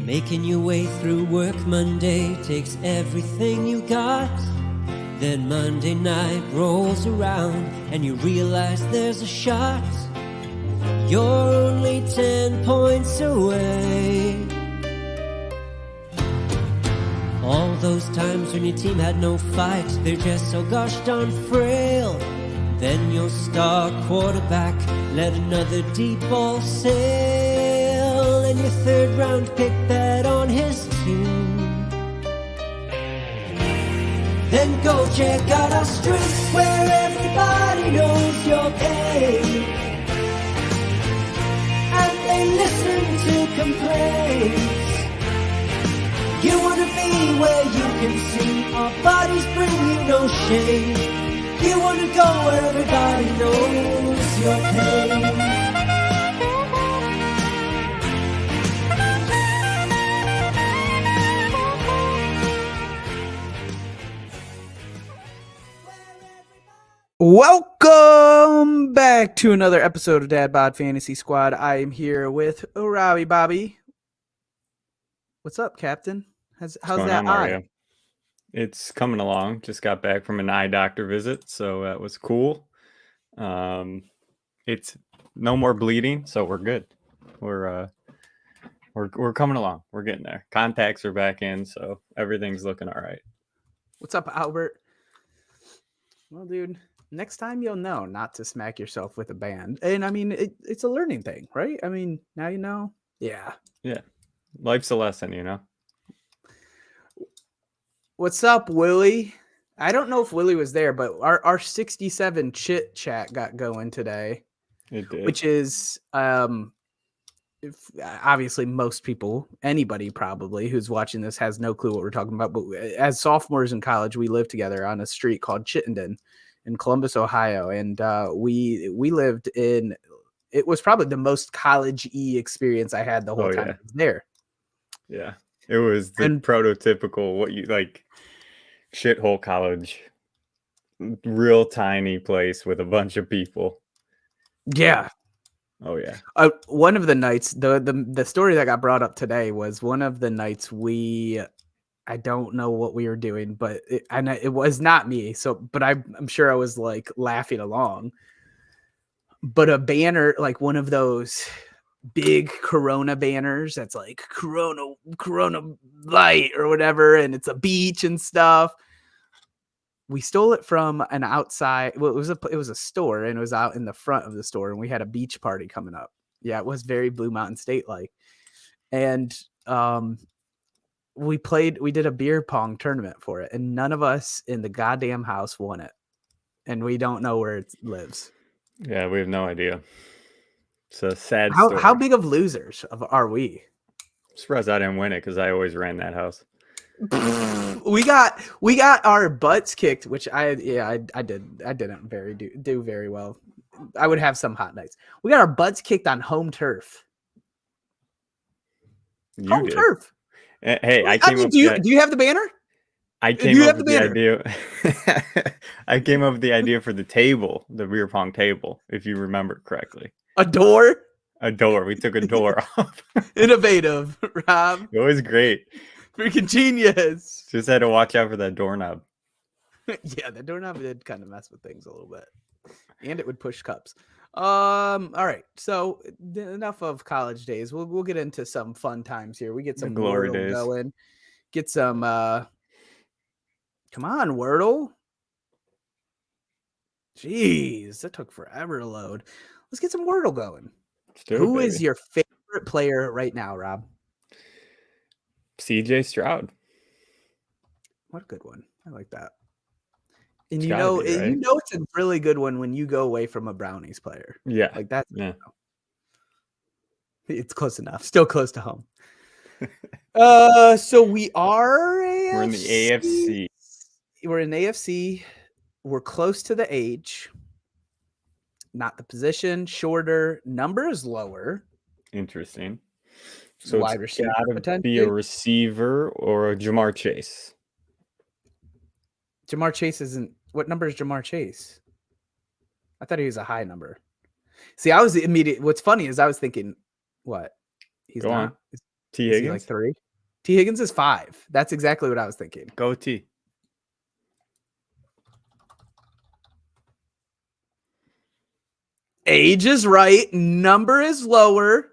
Making your way through work Monday takes everything you got. Then Monday night rolls around and you realize there's a shot. You're only 10 points away. All those times when your team had no fight, they're just so gosh darn frail. Then your star quarterback let another deep ball sail, and your third round pick bet on his team. Then go check out our streets where everybody knows your pain, and they listen to complaints. You wanna be where you can see our bodies bring you no shame. You wanna go where everybody knows your pain. Welcome back to another episode of Dad Bod Fantasy Squad. I am here with Robbie Bobby. What's up, Captain? How's that eye? It's coming along. Just got back from an eye doctor visit, so that was cool. It's no more bleeding, so we're good. We're coming along. We're getting there. Contacts are back in, so everything's looking all right. What's up, Albert? Well, dude, next time you'll know not to smack yourself with a band. And I mean, it's a learning thing, right? I mean, now you know. Yeah. Life's a lesson, you know. What's up, Willie? I don't know if Willie was there, but our 67 chit chat got going today. It did. Which is obviously most people, anybody probably who's watching this has no clue what we're talking about. But as sophomores in college, we lived together on a street called Chittenden in Columbus, Ohio, and we lived in. It was probably the most college-y experience I had the whole time I was there. Yeah, it was the prototypical what you like shithole college, real tiny place with a bunch of people. Yeah. Oh yeah. One of the nights, the story that got brought up today was one of the nights I don't know what we were doing, but it was not me. So, but I'm sure I was like laughing along. But a banner, like one of those big Corona banners that's like Corona Light or whatever, and it's a beach and stuff. We stole it from an outside. Well, it was a store, and it was out in the front of the store, and we had a beach party coming up. Yeah, it was very Blue Mountain State like, and we did a beer pong tournament for it, and none of us in the goddamn house won it, and we don't know where it lives. Yeah, we have no idea. It's a sad story. How big of losers are we? I'm surprised I didn't win it because I always ran that house. We got our butts kicked, which I didn't do very well. I would have some hot nights. We got our butts kicked on home turf. You did. Turf. Hey, do you have the banner? I came up with the idea. I came up with the idea for the table, the beer pong table, if you remember correctly. A door. We took a door off. Innovative, Rob. It was great. Freaking genius. Just had to watch out for that doorknob. Yeah, the doorknob did kind of mess with things a little bit. And it would push cups. All right. So enough of college days. We'll get into some fun times here. We get some glory Wordle days going. Get some come on, Wordle. Jeez, that took forever to load. Let's get some Wordle going. Who is your favorite player right now, Rob? CJ Stroud. What a good one. I like that. And you know it's a really good one when you go away from a Brownies player. Yeah. Like that's it's close enough. Still close to home. So we're in the AFC. We're in AFC. We're close to the age. Not the position. Shorter. Number is lower. Interesting. So wide receiver, gotta be a receiver or a Jamar Chase. Jamar Chase isn't. What number is Jamar Chase? I thought he was a high number. See, I was immediate. What's funny is I was thinking, what? He's Go not. on. T. Is Higgins? he like 3? T. Higgins is 5. That's exactly what I was thinking. Go T. Age is right. Number is lower.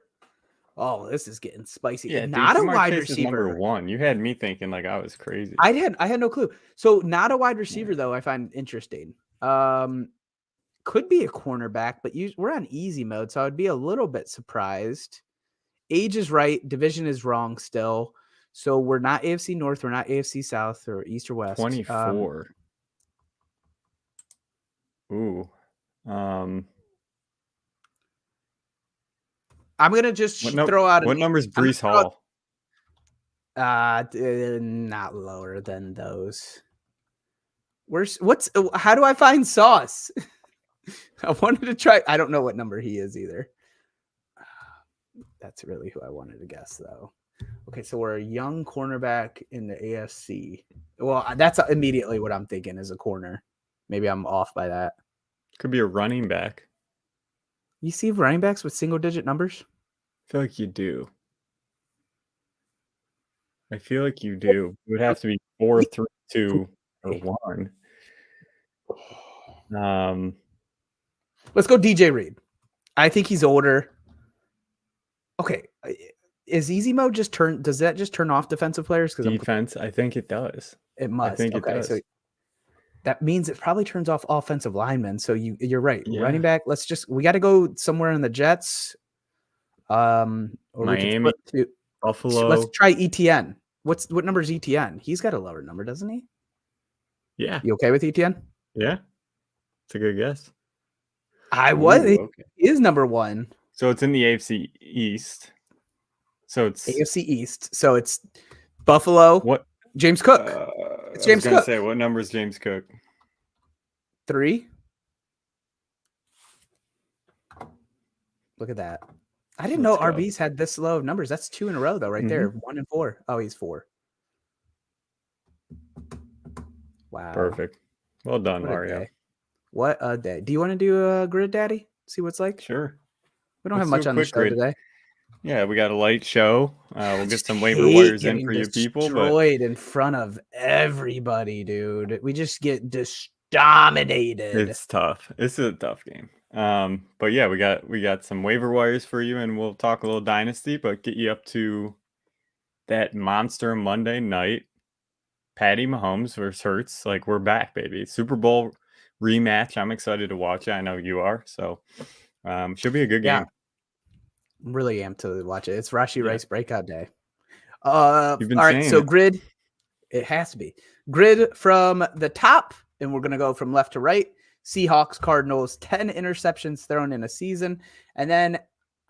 Oh, this is getting spicy. Yeah, Not dude, a Jamar wide Chase is number receiver. 1. You had me thinking like I was crazy. I had no clue. So not a wide receiver though. I find interesting. Could be a cornerback, but we're on easy mode, so I would be a little bit surprised. Age is right. Division is wrong still. So we're not AFC North. We're not AFC South or East or West. 24. Ooh. I'm gonna just throw out. What number is Breece Hall? Not lower than those. How do I find Sauce? I wanted to try. I don't know what number he is either. That's really who I wanted to guess, though. Okay, so we're a young cornerback in the AFC. Well, that's immediately what I'm thinking is a corner. Maybe I'm off by that. Could be a running back. You see running backs with single-digit numbers? I feel like you do. It would have to be 4, 3, 2, or 1. Let's go DJ Reed. I think he's older. Okay. Is easy mode does that just turn off defensive players? Defense, I think it does. It must. I think it does. So that means it probably turns off offensive linemen. So you're right. Yeah. Running back, we got to go somewhere in the Jets. Or Miami, Buffalo. Let's try ETN. What number is ETN? He's got a lower number, doesn't he? Yeah. You okay with ETN? Yeah. It's a good guess. Okay. He is number 1. So it's in the AFC East. So it's AFC East. So it's Buffalo. What? James Cook. It's James Cook. I was going to say, what number is James Cook? 3. Look at that. I didn't know RBs had this low of numbers. That's 2 in a row, though, right there. 1 and 4. Oh, he's 4. Wow. Perfect. Well done, Mario. What a day. Do you want to do a grid, Daddy? See what's like? Sure. We don't have much on the show today. Yeah, we got a light show. We'll get some waiver wires in for you people. Destroyed in front of everybody, dude. We just get dominated. It's tough. It's a tough game. But yeah, we got some waiver wires for you, and we'll talk a little Dynasty, but get you up to that monster Monday night. Patty Mahomes versus Hurts. Like, we're back, baby. Super Bowl rematch. I'm excited to watch it. I know you are. So should be a good game. I'm really amped to watch it. It's Rashee Rice breakout day. All right, so grid. It has to be. Grid from the top, and we're going to go from left to right. Seahawks, Cardinals, 10 interceptions thrown in a season. And then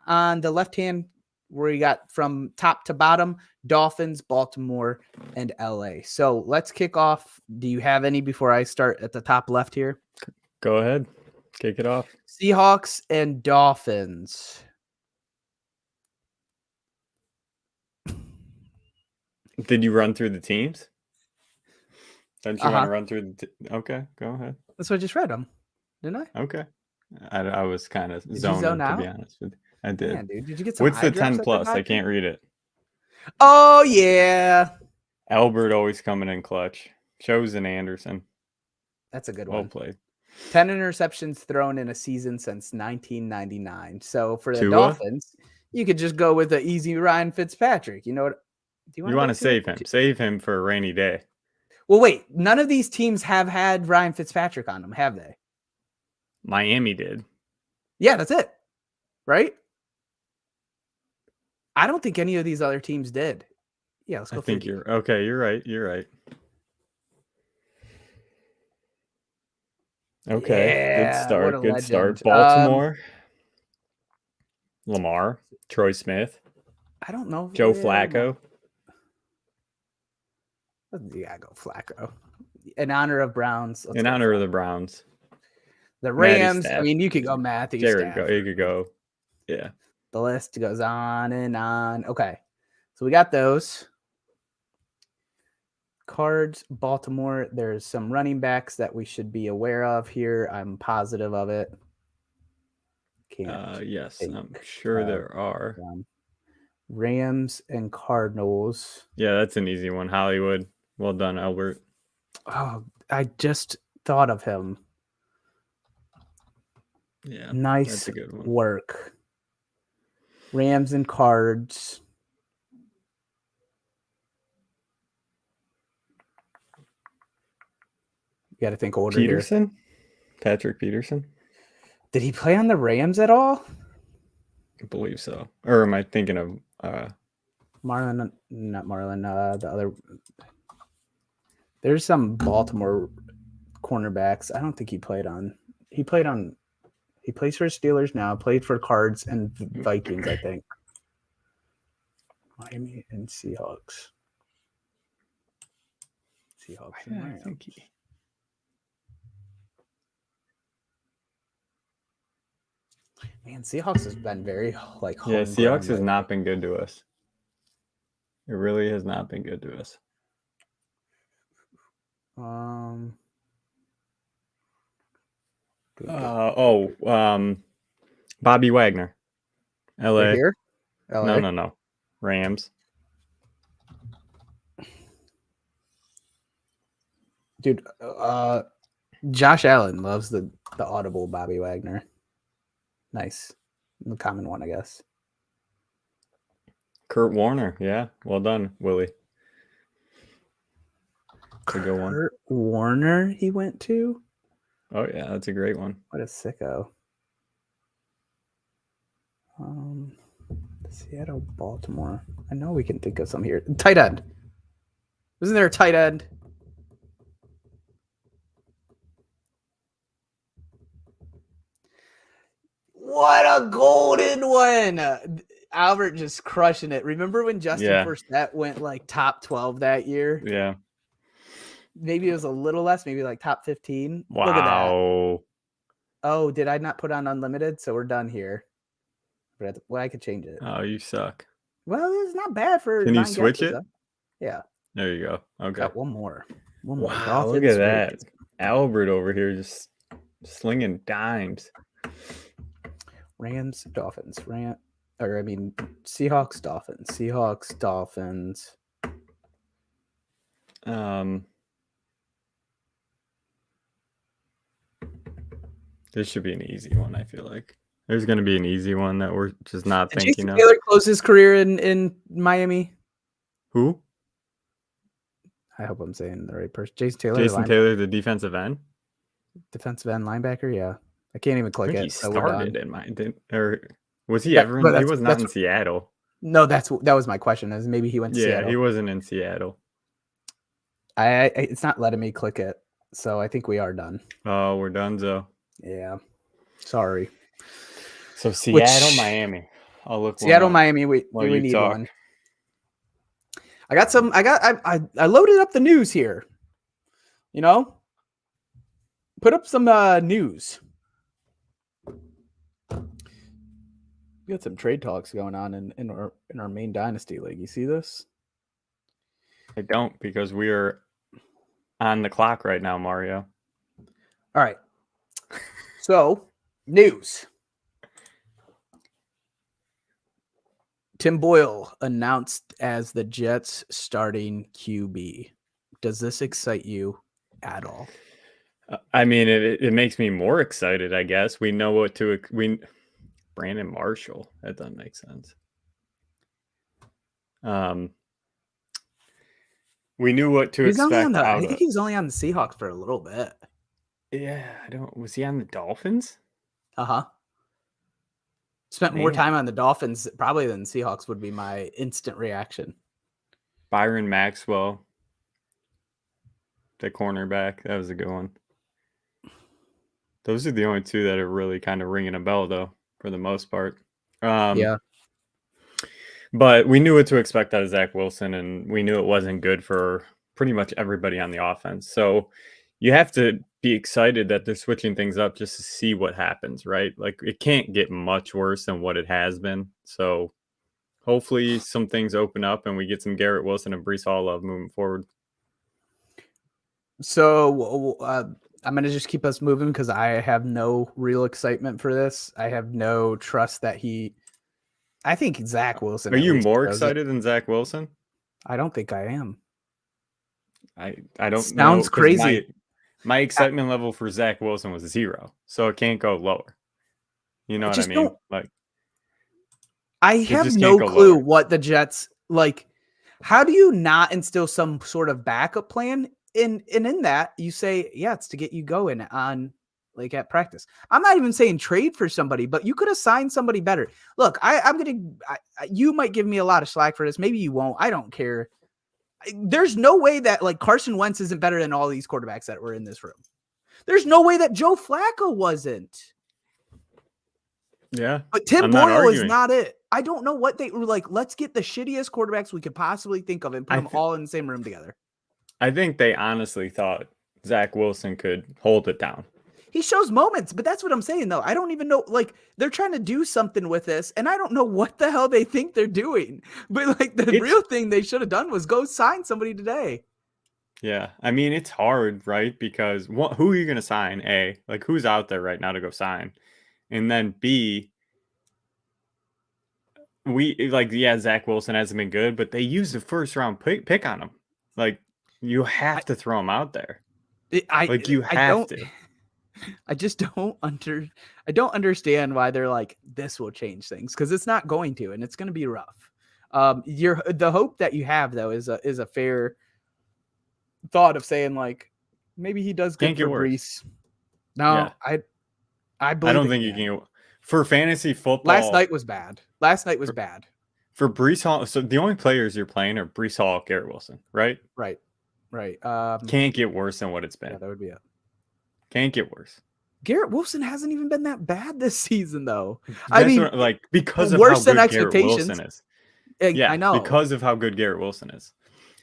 on the left hand, where you got from top to bottom, Dolphins, Baltimore, and LA. So let's kick off. Do you have any before I start at the top left here? Go ahead. Kick it off. Seahawks and Dolphins. Did you run through the teams? Don't you want to run through okay, go ahead. That's what I just read them, didn't I? Okay. I was kind of zoning, to be honest with you. I did. Man, dude, did you get some What's the 10 plus? I can't read it. Oh, yeah. Albert always coming in clutch. Chosen Anderson. That's a good one. Well played. 10 interceptions thrown in a season since 1999. So for the Tua? Dolphins, you could just go with the easy Ryan Fitzpatrick. You know what? Do you want to save him? Save him for a rainy day. Well, wait. None of these teams have had Ryan Fitzpatrick on them, have they? Miami did. Yeah, that's it. Right? I don't think any of these other teams did. Yeah, let's go. I think you're okay. You're right. You're right. Okay. Yeah, good start. Good legend. start. Baltimore. Lamar. Troy Smith. I don't know. Joe Flacco. Yeah, go Flacco. In honor of Browns. In honor of the Browns. The Rams. I mean, you could go Matthew Stafford. You could go. Yeah. The list goes on and on. Okay. So we got those. Cards, Baltimore. There's some running backs that we should be aware of here. I'm positive of it. Yes, I'm sure there are. Rams and Cardinals. Yeah, that's an easy one. Hollywood. Well done, Albert. Oh, I just thought of him. Yeah, Nice that's a good one. work. Rams and Cards. You got to think order here. Peterson? Patrick Peterson? Did he play on the Rams at all? I believe so. Or am I thinking of Marlon, not Marlon, the other. There's some Baltimore cornerbacks. I don't think he played on. He plays for Steelers now, played for Cards and Vikings, I think. Miami and Seahawks. Seahawks and Rams. Man, Seahawks has been very like. Yeah, Seahawks has not been good to us. It really has not been good to us. Bobby Wagner. LA. Right here? LA? No. Rams. Dude, Josh Allen loves the audible Bobby Wagner. Nice. The common one, I guess. Kurt Warner. Yeah. Well done, Willie. That's a good one. Kurt Warner he went to? Oh, yeah. That's a great one. What a sicko. Seattle, Baltimore. I know we can think of some here. Tight end. Wasn't there a tight end? What a golden one. Albert just crushing it. Remember when Justin Forsett went like top 12 that year? Yeah. Maybe it was a little less, maybe like top 15. Wow. Look at that. Oh, did I not put on unlimited? So we're done here. But I could change it. Oh, you suck. Well, it's not bad for. Can you switch it? Yeah. There you go. Okay. Got one more. Wow, look at that. Albert over here just slinging dimes. Rams, Dolphins. Seahawks, Dolphins. Seahawks, Dolphins. This should be an easy one, I feel like. There's going to be an easy one that we're just not thinking Jason of. Taylor closed his career in Miami. Who? I hope I'm saying the right person. Jason Taylor. Jason Taylor, the defensive end? Defensive end linebacker, yeah. I can't even click I think it. He so started in my or was he ever in? He was not in Seattle. No, that was my question. Is maybe he went to Seattle. Yeah, he wasn't in Seattle. It's not letting me click it, so I think we are done. Oh, we're done, Zoe. Yeah. Sorry. So Seattle, Miami. I'll look. Seattle, Miami. We need one. I loaded up the news here. You know, put up some news. We got some trade talks going on in our main dynasty league. You see this? I don't, because we are on the clock right now, Mario. All right. So, news. Tim Boyle announced as the Jets starting QB. Does this excite you at all? I mean, it makes me more excited, I guess. We know what to... Brandon Marshall. That doesn't make sense. We knew what to expect. I think he was only on the Seahawks for a little bit. Yeah, was he on the Dolphins? Spent more time on the Dolphins probably than Seahawks would be my instant reaction. Byron Maxwell, the cornerback. That was a good one. Those are the only two that are really kind of ringing a bell, though, for the most part. Yeah. But we knew what to expect out of Zach Wilson, and we knew it wasn't good for pretty much everybody on the offense. So you have to be excited that they're switching things up just to see what happens, right? Like, it can't get much worse than what it has been. So hopefully some things open up and we get some Garrett Wilson and Breece Hall love moving forward. So I'm going to just keep us moving because I have no real excitement for this. I have no trust that I think Zach Wilson. Are at you least more does it. excited than Zach Wilson? I don't think I am. I don't Sounds know. crazy. My excitement level for Zach Wilson was 0, so it can't go lower. You know what I mean? Like, I it have just no can't go clue lower. what the Jets like. How do you not instill some sort of backup plan? And in that, you say, yeah, it's to get you going on like at practice. I'm not even saying trade for somebody, but you could have signed somebody better. Look, you might give me a lot of slack for this. Maybe you won't. I don't care. There's no way that like Carson Wentz isn't better than all these quarterbacks that were in this room. There's no way that Joe Flacco wasn't. Yeah. But Tim I'm not Boyle is arguing. not it. I don't know what they were like. Let's get the shittiest quarterbacks we could possibly think of and put them all in the same room together. I think they honestly thought Zach Wilson could hold it down. He shows moments, but that's what I'm saying, though. I don't even know. Like, they're trying to do something with this, and I don't know what the hell they think they're doing. But, like, the real thing they should have done was go sign somebody today. Yeah. I mean, it's hard, right? Because who are you going to sign? A, like, who's out there right now to go sign? And then B, Zach Wilson hasn't been good, but they used a first-round pick on him. Like, you have to throw him out there. You have to. I just don't I don't understand why they're like, this will change things, because it's not going to, and it's going to be rough. The hope that you have, though, is a fair thought of saying, like, maybe he does good for Brees. No, yeah. I believe I don't think you can. For fantasy football, last night was bad. For Brees Hall. So the only players you're playing are Brees Hall, Garrett Wilson, right? Right. Can't get worse than what it's been. Yeah, that would be it. Can't get worse. Garrett Wilson hasn't even been that bad this season, though. Because of worse how than good expectations. Garrett Wilson is. Yeah, I know. Because of how good Garrett Wilson is.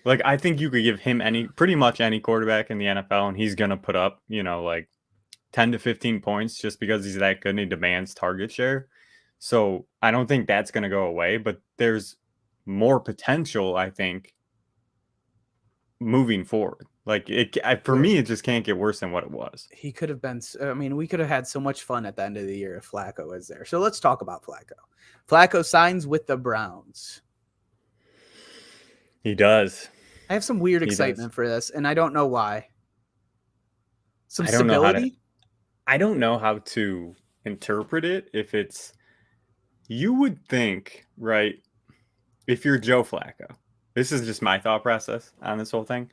Like, I think you could give him pretty much any quarterback in the NFL, and he's gonna put up, 10 to 15 points just because he's that good and he demands target share. So I don't think that's going to go away, but there's more potential, I think, moving forward. Like, for me, it just can't get worse than what it was. He could have been. I mean, we could have had so much fun at the end of the year if Flacco was there. So let's talk about Flacco. Flacco signs with the Browns. He does. I have some weird excitement for this, and I don't know why. Some stability. I don't know how to interpret it. If it's, you would think, right, if you're Joe Flacco, this is just my thought process on this whole thing.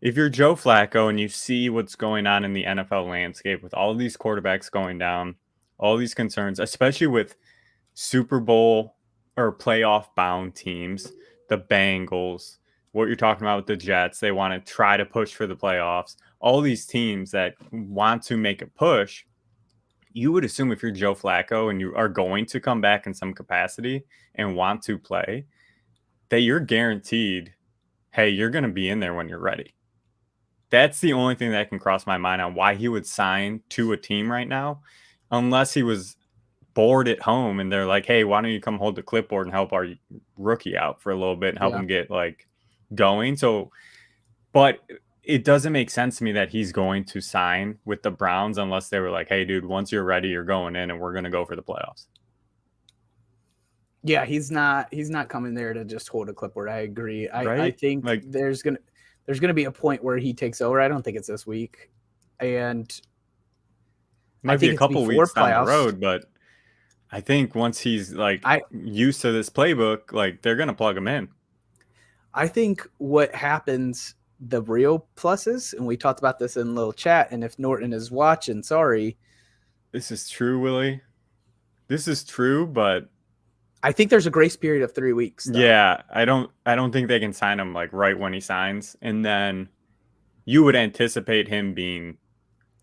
If you're Joe Flacco and you see what's going on in the NFL landscape with all these quarterbacks going down, all these concerns, especially with Super Bowl or playoff bound teams, the Bengals, what you're talking about with the Jets, they want to try to push for the playoffs. All these teams that want to make a push, you would assume if you're Joe Flacco and you are going to come back in some capacity and want to play, that you're guaranteed, hey, you're going to be in there when you're ready. That's the only thing that can cross my mind on why he would sign to a team right now, unless he was bored at home and they're like, hey, why don't you come hold the clipboard and help our rookie out for a little bit and help him get going. So, but it doesn't make sense to me that he's going to sign with the Browns unless they were like, hey, dude, once you're ready, you're going in and we're going to go for the playoffs. Yeah, he's not coming there to just hold a clipboard. I agree. I think there's going to be a point where he takes over. I don't think it's this week. And might be a couple weeks down the road, but I think once he's used to this playbook, they're going to plug him in. I think what happens, the real pluses, and we talked about this in a little chat, and if Norton is watching, sorry. This is true, Willie. This is true, but I think there's a grace period of 3 weeks. Though. Yeah, I don't think they can sign him right when he signs, and then you would anticipate him being,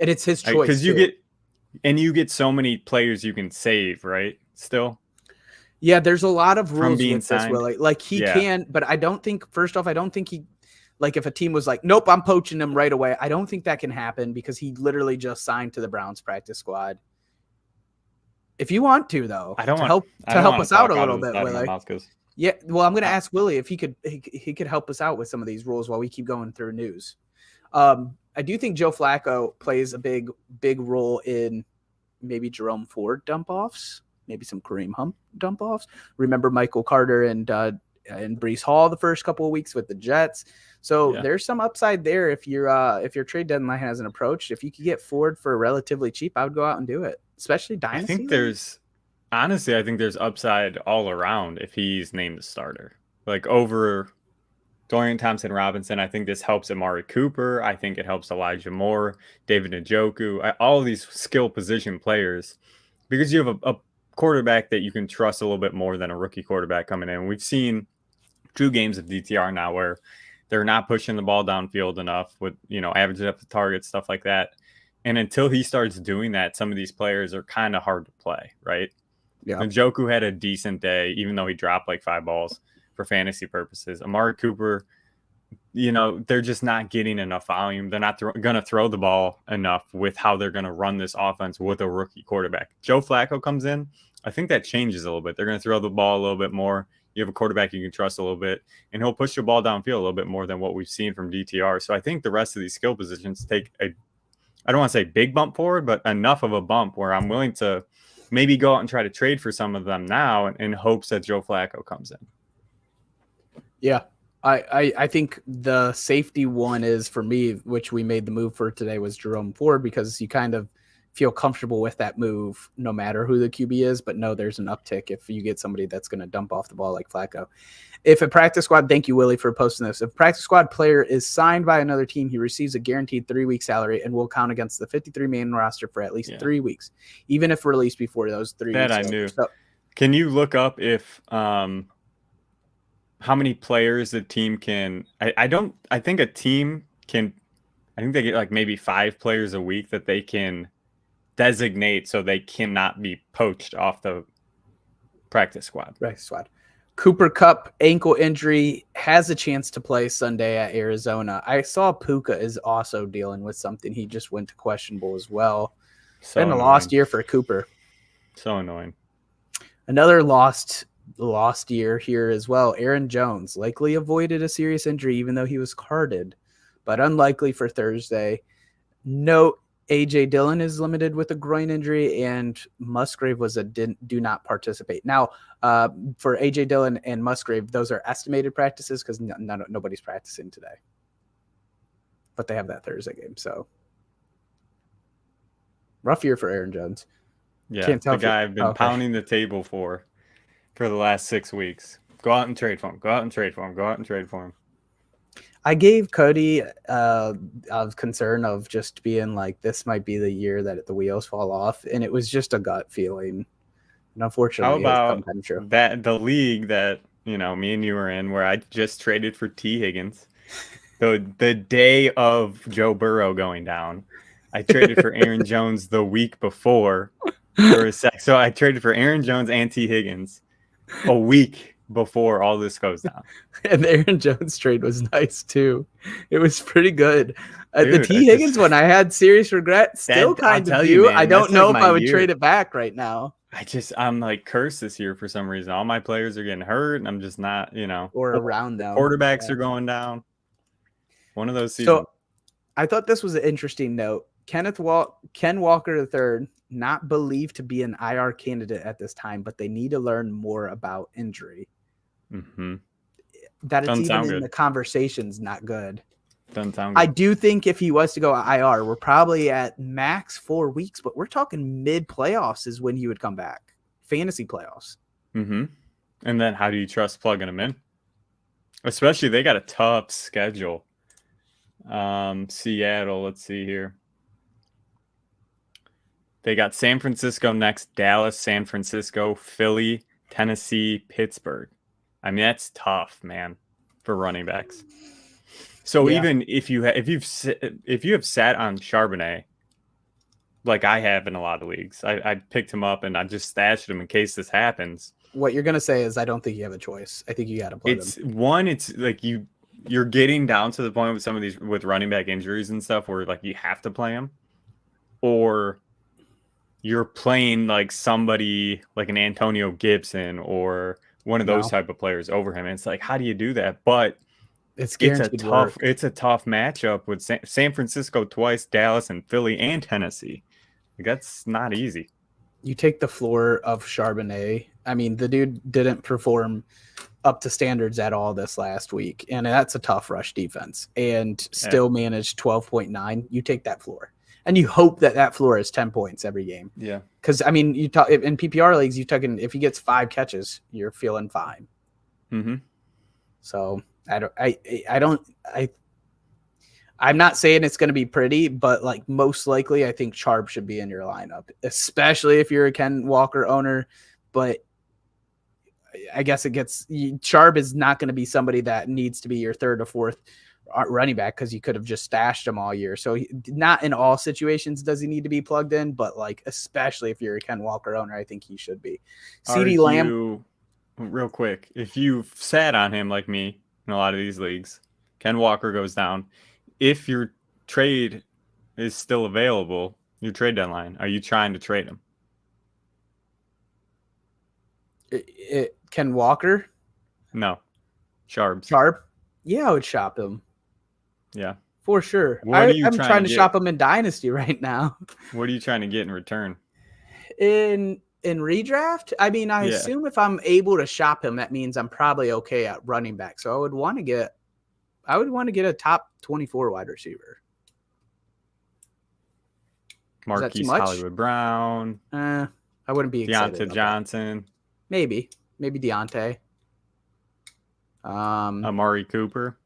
and it's his choice because you get so many players you can save, right? Still. Yeah, there's a lot of rules being with signed. this, Willie. He can, but I don't think, first off, I don't think he, if a team was like, nope, I'm poaching him right away, I don't think that can happen because he literally just signed to the Browns practice squad. If you want to, though, to help us out a little bit, Willie. Yeah, well, I'm going to ask Willie if he could help us out with some of these rules while we keep going through news. I do think Joe Flacco plays a big role in maybe Jerome Ford dump offs. maybe some Kareem Hunt dump offs. Remember Michael Carter and Breece Hall the first couple of weeks with the Jets. So there's some upside there if your trade deadline hasn't approached. If you could get Ford for relatively cheap, I would go out and do it, especially Dynasty. I think there's upside all around if he's named the starter. Like over Dorian Thompson-Robinson, I think this helps Amari Cooper. I think it helps Elijah Moore, David Njoku, all of these skill position players, because you have a quarterback that you can trust a little bit more than a rookie quarterback coming in. We've seen 2 games of DTR now where they're not pushing the ball downfield enough with, average depth of target, stuff like that. And until he starts doing that, some of these players are kind of hard to play, right? Yeah. Njoku had a decent day, even though he dropped like 5 balls for fantasy purposes. Amari Cooper, they're just not getting enough volume. They're not going to throw the ball enough with how they're going to run this offense with a rookie quarterback. Joe Flacco comes in. I think that changes a little bit. They're going to throw the ball a little bit more. You have a quarterback you can trust a little bit, and he'll push the ball downfield a little bit more than what we've seen from DTR. So I think the rest of these skill positions take I don't want to say big bump forward, but enough of a bump where I'm willing to maybe go out and try to trade for some of them now in hopes that Joe Flacco comes in. Yeah. I think the safety one is for me, which we made the move for today, was Jerome Ford, because you kind of feel comfortable with that move no matter who the QB is, but no, there's an uptick if you get somebody that's going to dump off the ball like Flacco. If a practice squad, thank you, Willie, for posting this. If a practice squad player is signed by another team, he receives a guaranteed 3-week salary and will count against the 53-man roster for at least 3 weeks, even if released before those 3 weeks. That I knew. So, can you look up if how many players a team can? I think a team can. I think they get like maybe 5 players a week that they can designate so they cannot be poached off the practice squad. Cooper Kupp ankle injury, has a chance to play Sunday at Arizona. I saw Puka is also dealing with something. He just went to questionable as well. So been a lost year for Cooper. So annoying. Another lost year here as well. Aaron Jones likely avoided a serious injury, even though he was carded, but unlikely for Thursday. Note A.J. Dillon is limited with a groin injury, and Musgrave was a do not participate. Now, for A.J. Dillon and Musgrave, those are estimated practices because nobody's practicing today. But they have that Thursday game, so rough year for Aaron Jones. Yeah, the guy I've been pounding the table for the last 6 weeks. Go out and trade for him. Go out and trade for him. Go out and trade for him. I gave Cody of concern of just being like, this might be the year that the wheels fall off, and it was just a gut feeling. And unfortunately, how about that the league that me and you were in, where I just traded for T. Higgins, the day of Joe Burrow going down, I traded for Aaron Jones the week before. So I traded for Aaron Jones and T. Higgins a week before all this goes down. And the Aaron Jones trade was nice too. It was pretty good. Dude, the T. Higgins one, I had serious regret. Still kind of do. I don't know if I would trade it back right now. I'm like cursed this year for some reason. All my players are getting hurt, and I'm just not, or around them. Quarterbacks are going down. One of those seasons. So I thought this was an interesting note. Ken Walker III, not believed to be an IR candidate at this time, but they need to learn more about injury. Mm-hmm. That it's even in the conversation's not good. Doesn't sound good. I do think if he was to go IR, we're probably at max 4 weeks, but we're talking mid-playoffs is when he would come back. Fantasy playoffs. Mm-hmm. And then how do you trust plugging him in? Especially they got a tough schedule. Seattle, let's see here. They got San Francisco next, Dallas, San Francisco, Philly, Tennessee, Pittsburgh. I mean, that's tough, man, for running backs. So even if you have sat on Charbonnet, like I have in a lot of leagues, I picked him up and I just stashed him in case this happens. What you're gonna say is I don't think you have a choice. I think you got to play him. It's like you're getting down to the point with some of these with running back injuries and stuff where like you have to play him, or you're playing like somebody like an Antonio Gibson or one of those type of players over him. And it's like, how do you do that? But it's a tough matchup with San Francisco twice, Dallas and Philly and Tennessee. Like, that's not easy. You take the floor of Charbonnet. I mean, the dude didn't perform up to standards at all this last week, and that's a tough rush defense, and still managed 12.9. You take that floor, and you hope that floor is 10 points every game. Yeah. Because, I mean, you talk in PPR leagues, if he gets 5 catches, you're feeling fine. Mm-hmm. So I'm not saying it's going to be pretty, but like most likely, I think Charb should be in your lineup, especially if you're a Ken Walker owner. But I guess Charb is not going to be somebody that needs to be your third or fourth running back because you could have just stashed him all year. So not in all situations does he need to be plugged in, but like especially if you're a Ken Walker owner, I think he should be. CeeDee Lamb. Real quick, if you've sat on him like me in a lot of these leagues, Ken Walker goes down. If your trade is still available, your trade deadline, are you trying to trade him? Ken Walker? No. Sharp. Yeah, I would shop him. Yeah. For sure. I'm trying to shop him in Dynasty right now. What are you trying to get in return? In redraft? I mean, I assume if I'm able to shop him, that means I'm probably okay at running back. So I would want to get a top 24 wide receiver. Marquise Hollywood Brown. I wouldn't be excited. Deontay Johnson. Maybe Deontay. Amari Cooper.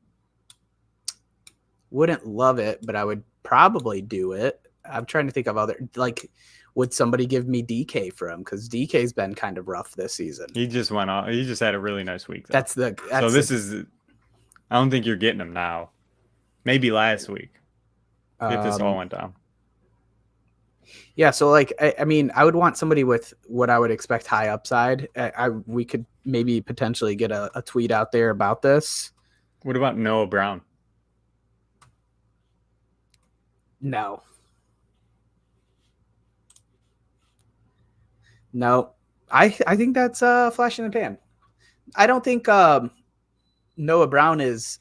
Wouldn't love it, but I would probably do it. I'm trying to think of other, like, would somebody give me DK for him? Because DK's been kind of rough this season. He just went off. He just had a really nice week, though. I don't think you're getting him now. Maybe last week. If this all went down. Yeah, so like I mean, I would want somebody with what I would expect high upside. We could maybe potentially get a tweet out there about this. What about Noah Brown? No, I think that's a flash in the pan. I don't think Noah Brown is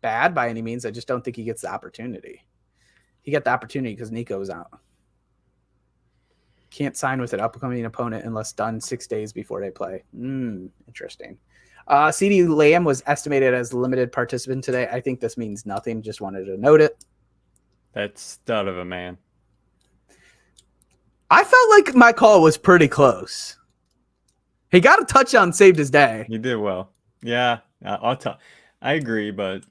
bad by any means. I just don't think he gets the opportunity. He got the opportunity because Nico's out. Can't sign with an upcoming opponent unless done 6 days before they play. Interesting. CeeDee Lamb was estimated as limited participant today. I think this means nothing. Just wanted to note it. That's stud of a man. I felt like my call was pretty close. He got a touchdown, saved his day. He did well. Yeah, I agree, but...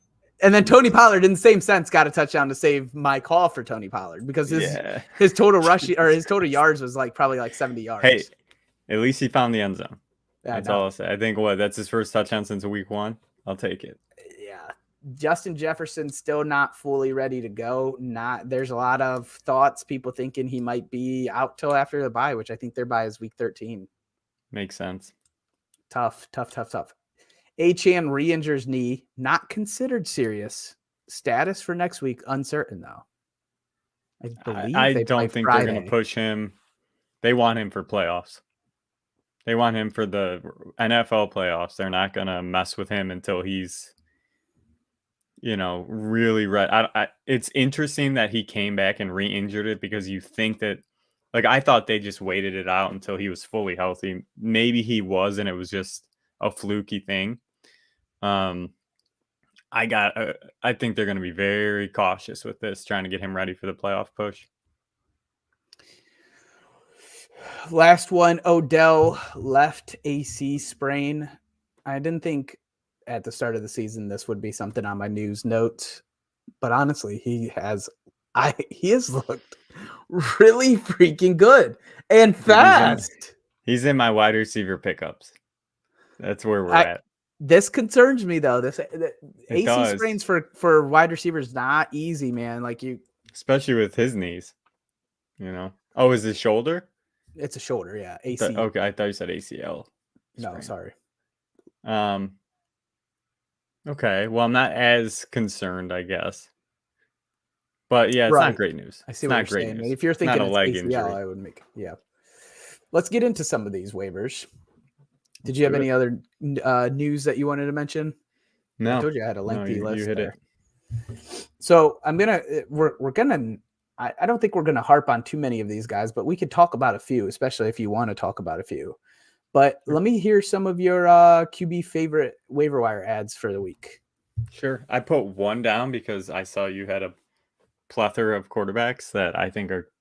And then Tony Pollard, in the same sense, got a touchdown to save my call for Tony Pollard because his total rushing or his total yards was probably 70 yards. Hey, at least he found the end zone. That's all I'll say. I think that's his first touchdown since week 1. I'll take it. Yeah. Justin Jefferson still not fully ready to go. There's a lot of thoughts, people thinking he might be out till after the bye, which I think their bye is week 13. Makes sense. Tough. Achane re-injures knee, not considered serious. Status for next week uncertain though. I don't think they're going to push him. They want him for playoffs. They want him for the NFL playoffs. They're not going to mess with him until he's, really ready. It's interesting that he came back and re-injured it because you think that, I thought they just waited it out until he was fully healthy. Maybe he was, and it was just a fluky thing. I think they're going to be very cautious with this, trying to get him ready for the playoff push. Last one, Odell left AC sprain. I didn't think at the start of the season this would be something on my news notes, but honestly, he has looked really freaking good and fast. He's in my wide receiver pickups. That's where we're at. This concerns me though. AC sprains for wide receivers not easy, man. Especially with his knees. Oh, is his shoulder? It's a shoulder, yeah. AC. Okay, I thought you said ACL. No, sorry. Okay, well, I'm not as concerned, I guess. But yeah, it's not great news. I see what you're saying. If you're thinking it's ACL, injury. I would Let's get into some of these waivers. Did you have any other news that you wanted to mention? No. I told you I had a lengthy list. You hit there. So we're gonna I don't think we're going to harp on too many of these guys, but we could talk about a few, especially if you want to talk about a few. But let me hear some of your QB favorite waiver wire ads for the week. Sure. I put one down because I saw you had a plethora of quarterbacks that I think are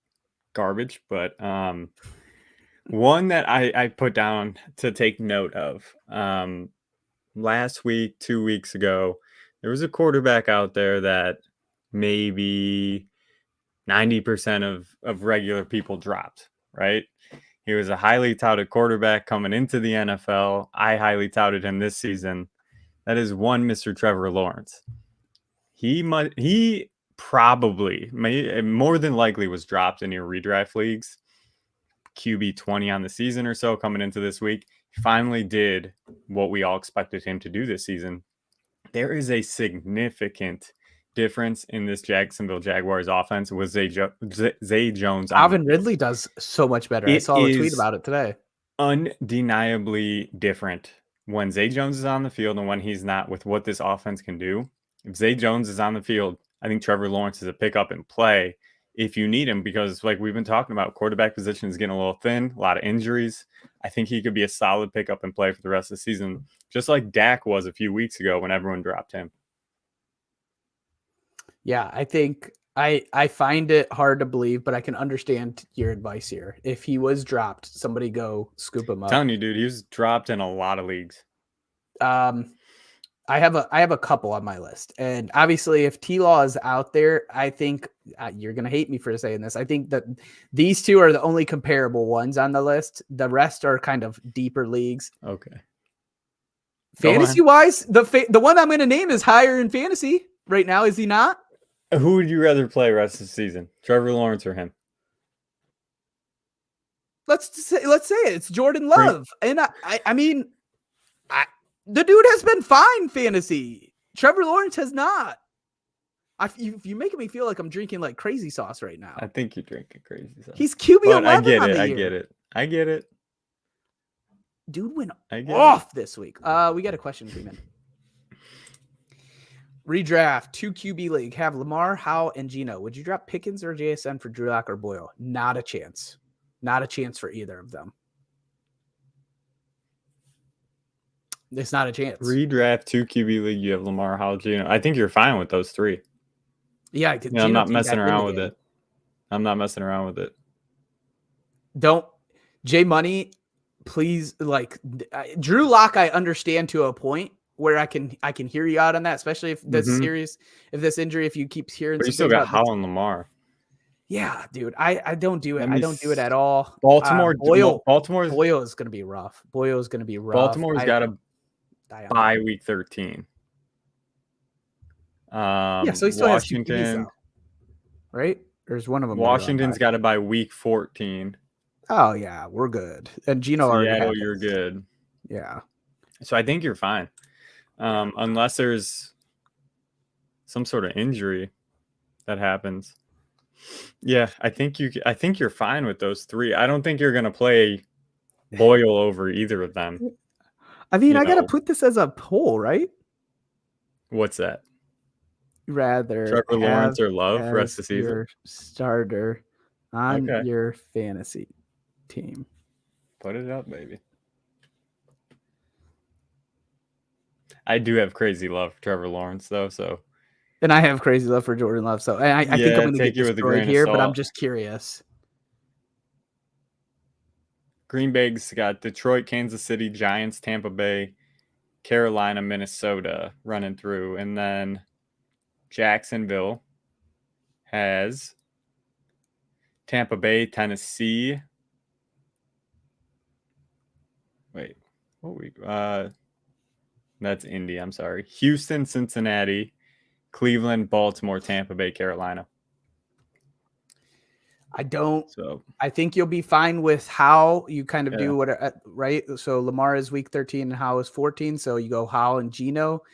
garbage, but one that I put down to take note of last week, 2 weeks ago, there was a quarterback out there that maybe 90% of regular people dropped, right? He was a highly touted quarterback coming into the NFL. I highly touted him this season. That is one Mr. Trevor Lawrence. He probably, more than likely, was dropped in your redraft leagues. QB 20 on the season or so coming into this week. He finally did what we all expected him to do this season. There is a significant difference in this Jacksonville Jaguars offense with Zay Jones. Alvin Ridley does so much better. I saw a tweet about it today. Undeniably different when Zay Jones is on the field and when he's not, with what this offense can do. If Zay Jones is on the field, I think Trevor Lawrence is a pickup and play if you need him, because like we've been talking about, quarterback position is getting a little thin, a lot of injuries. I think he could be a solid pickup and play for the rest of the season, just like Dak was a few weeks ago when everyone dropped him. Yeah, I think I find it hard to believe, but I can understand your advice here. If he was dropped, somebody go scoop him up. I'm telling you, dude, he was dropped in a lot of leagues. I have a couple on my list, and obviously if T-Law is out there, I think you're going to hate me for saying this. I think that these two are the only comparable ones on the list. The rest are kind of deeper leagues. Okay. Fantasy wise, the one I'm going to name is higher in fantasy right now. Is he not? Who would you rather play rest of the season, Trevor Lawrence or him? Let's say it. It's Jordan Love. And I mean, the dude has been fine fantasy. Trevor Lawrence has not. You're making me feel like I'm drinking like crazy sauce right now. I think you're drinking crazy sauce. He's QB 11 I get on it. the I year. get it. I get it. Dude went off this week. We got a question, Freeman. Redraft 2 QB league. Have Lamar, Howe, and Geno. Would you drop Pickens or JSN for Drew Lock or Boyle? Not a chance. Not a chance for either of them. It's not a chance. Redraft 2 QB league. You have Lamar, Howe, Geno. I think you're fine with those three. Yeah, I'm not messing around with it. I'm not messing around with it. Don't J Money, please. Like Drew Lock, I understand to a point where I can hear you out on that, especially if that's serious. If this injury, if you keep hearing, but you still got Howe and Lamar. Yeah, dude, I don't do it. I don't do it at all. Baltimore is going to be rough. Boyle is going to be rough. Baltimore's got a bye week 13. Yeah, so he still Washington, has 2 QBs, right? There's one of them. Washington's got it by week 14. Oh yeah, we're good. And Geno, Seattle, you're good. Yeah. So I think you're fine, unless there's some sort of injury that happens. Yeah, I think you're fine with those three. I don't think you're gonna play Boyle over either of them. I mean, I gotta put this as a poll, right? What's that? Rather Trevor Lawrence or Love rest of the season? Your starter on your fantasy team. Put it up, baby. I do have crazy love for Trevor Lawrence, though. So, and I have crazy love for Jordan Love. So, I think I'm going to get destroyed here, but I'm just curious. Green Bay's got Detroit, Kansas City, Giants, Tampa Bay, Carolina, Minnesota running through, and then Jacksonville has Tampa Bay, Tennessee. Wait, what week? That's Indy. I'm sorry. Houston, Cincinnati, Cleveland, Baltimore, Tampa Bay, Carolina. I think you'll be fine with how you kind of do what, right? So Lamar is week 13 and Howe is 14. So you go Howe and Geno.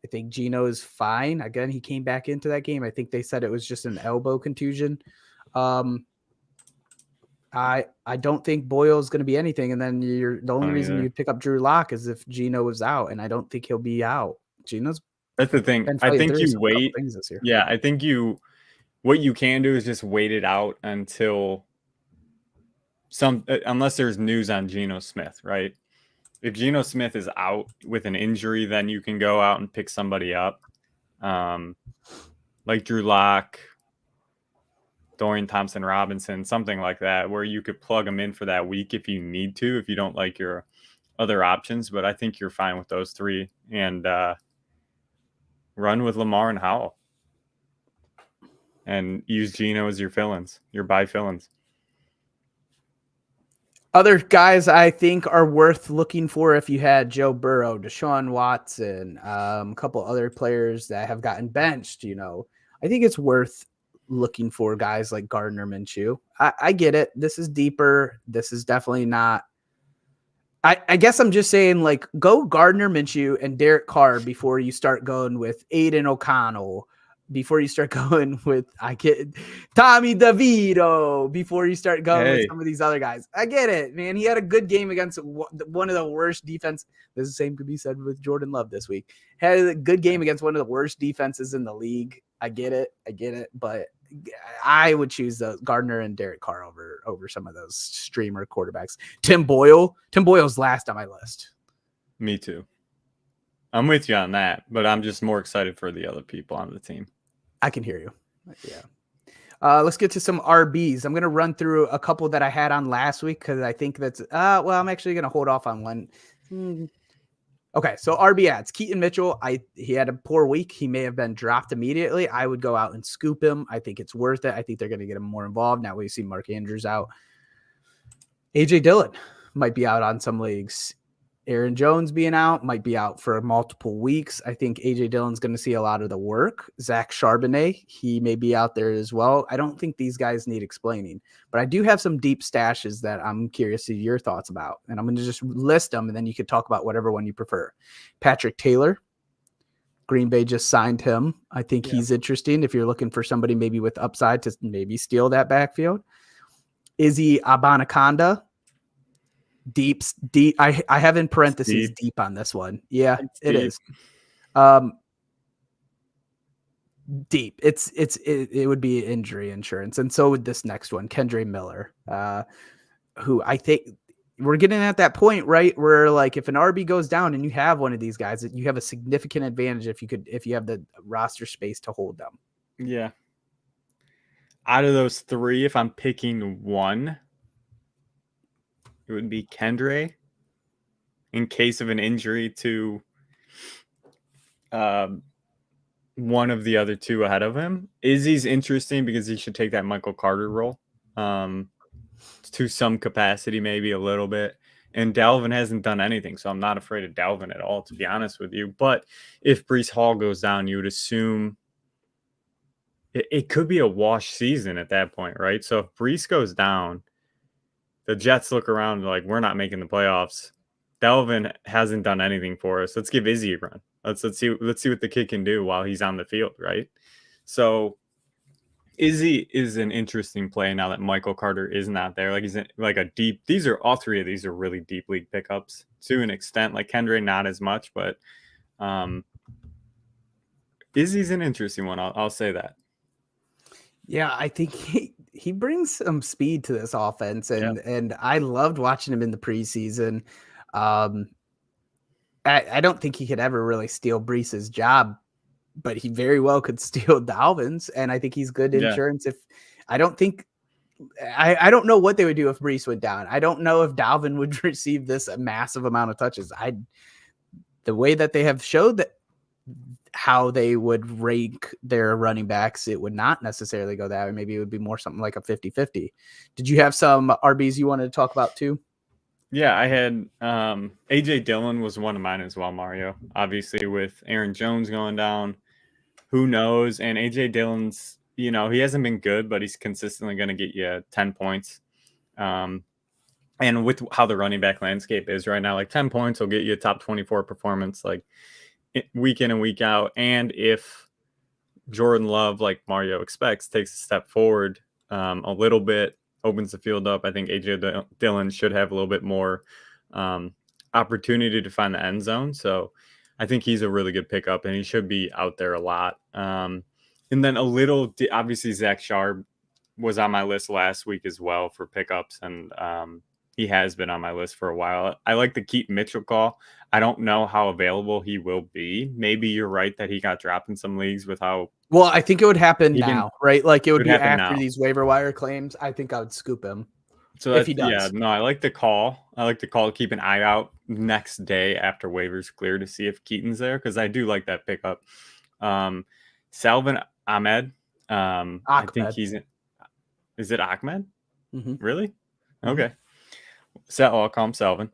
I think Geno is fine. Again, he came back into that game. I think they said it was just an elbow contusion. I don't think Boyle is going to be anything. And then the only reason you pick up Drew Lock is if Geno was out, and I don't think he'll be out. That's the thing. I think you wait. This year. Yeah, I think you what you can do is just wait it out until unless there's news on Geno Smith, right? If Geno Smith is out with an injury, then you can go out and pick somebody up, like Drew Lock, Dorian Thompson-Robinson, something like that, where you could plug them in for that week if you need to, if you don't like your other options. But I think you're fine with those three, and run with Lamar and Howell, and use Geno as your fill-ins, your buy fill-ins. Other guys I think are worth looking for if you had Joe Burrow, Deshaun Watson, a couple other players that have gotten benched. I think it's worth looking for guys like Gardner Minshew. I get it. This is deeper. This is definitely not. I guess I'm just saying, like, go Gardner Minshew and Derek Carr before you start going with Aiden O'Connell, before you start going with Tommy DeVito, before you start going with some of these other guys. I get it, man. He had a good game against one of the worst defense. The same could be said with Jordan Love this week. Had a good game against one of the worst defenses in the league. I get it. But I would choose the Gardner and Derek Carr over some of those streamer quarterbacks. Tim Boyle's last on my list. Me too. I'm with you on that, but I'm just more excited for the other people on the team. I can hear you. Yeah. Let's get to some RBs. I'm going to run through a couple that I had on last week because I think that's I'm actually going to hold off on one. Okay, so RB ads. Keaton Mitchell, he had a poor week. He may have been dropped immediately. I would go out and scoop him. I think it's worth it. I think they're going to get him more involved. Now we see Mark Andrews out. AJ Dillon might be out on some leagues. Aaron Jones being out, might be out for multiple weeks. I think A.J. Dillon's going to see a lot of the work. Zach Charbonnet, he may be out there as well. I don't think these guys need explaining, but I do have some deep stashes that I'm curious to your thoughts about, and I'm going to just list them, and then you could talk about whatever one you prefer. Patrick Taylor, Green Bay just signed him. I think he's interesting if you're looking for somebody maybe with upside to maybe steal that backfield. Izzy Abanaconda. Deep. I have in parentheses deep on this one. Yeah, it is. Deep. It would be injury insurance, and so would this next one, Kendre Miller, who I think we're getting at that point, right? Where like if an RB goes down and you have one of these guys, you have a significant advantage if you have the roster space to hold them. Yeah. Out of those three, if I'm picking one, it would be Kendre in case of an injury to one of the other two ahead of him. Izzy's interesting because he should take that Michael Carter role to some capacity, maybe a little bit. And Dalvin hasn't done anything, so I'm not afraid of Dalvin at all, to be honest with you. But if Breece Hall goes down, you would assume it could be a wash season at that point, right? So if Breece goes down, the Jets look around like, we're not making the playoffs. Dalvin hasn't done anything for us. Let's give Izzy a run. Let's see what the kid can do while he's on the field, right? So Izzy is an interesting play now that Michael Carter is not there. Like he's like a deep. All three of these are really deep league pickups to an extent. Like Kendre, not as much, but Izzy's an interesting one. I'll say that. Yeah, I think he brings some speed to this offense, and I loved watching him in the preseason. I don't think he could ever really steal Breece's job, but he very well could steal Dalvin's, and I think he's good insurance. I don't know what they would do if Breece went down. I don't know if Dalvin would receive this massive amount of touches. The way that they have showed that how they would rank their running backs, it would not necessarily go that way. Maybe it would be more something like a 50-50. Did you have some RBs you wanted to talk about too? Yeah, I had AJ Dillon was one of mine as well, Mario. Obviously, with Aaron Jones going down, who knows? And AJ Dillon's, he hasn't been good, but he's consistently going to get you 10 points. And with how the running back landscape is right now, like 10 points will get you a top 24 performance, like week in and week out. And if Jordan Love, like Mario expects, takes a step forward a little bit, opens the field up, I think AJ Dillon should have a little bit more opportunity to find the end zone. So I think he's a really good pickup, and he should be out there a lot. And then obviously Zach Sharp was on my list last week as well for pickups, and he has been on my list for a while. I like the Keaton Mitchell call. I don't know how available he will be. Maybe you're right that he got dropped in some leagues with how. Well, I think it would happen He didn't- now, right? Like it would be happen after now. these waiver wire claims. I think I would scoop him. So if he does. no, I like the call. I like the call to keep an eye out next day after waivers clear to see if Keaton's there, because I do like that pickup. Salvin Ahmed. I think he's in. Is it Ahmed? Mm-hmm. Really? Okay. So I'll call him Salvin.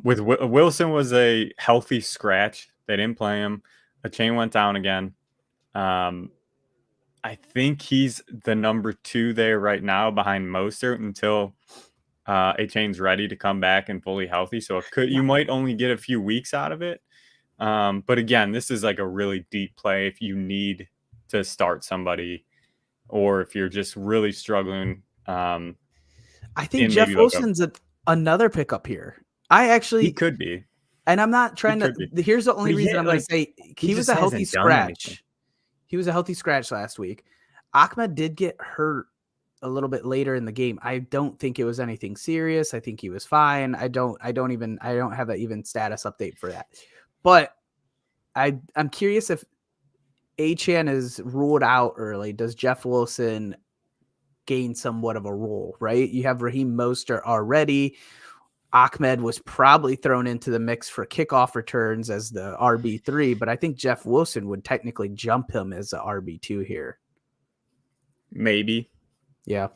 With Wilson was a healthy scratch. They didn't play him. A chain went down again. I think he's the number 2 there right now behind Mostert until a chain's ready to come back and fully healthy. So you might only get a few weeks out of it. But again, this is like a really deep play if you need to start somebody, or if you're just really struggling. I think Jeff Wilson's another pickup here. He could be. And I'm not trying to. Here's the only reason I'm going to say he was a healthy scratch. He was a healthy scratch last week. Ahmed did get hurt a little bit later in the game. I don't think it was anything serious. I think he was fine. I don't have an even status update for that. But I'm curious if Achane is ruled out early. Does Jeff Wilson gain somewhat of a role, right? You have Raheem Mostert already. Ahmed was probably thrown into the mix for kickoff returns as the RB3, but I think Jeff Wilson would technically jump him as the RB2 here. Maybe. Yeah.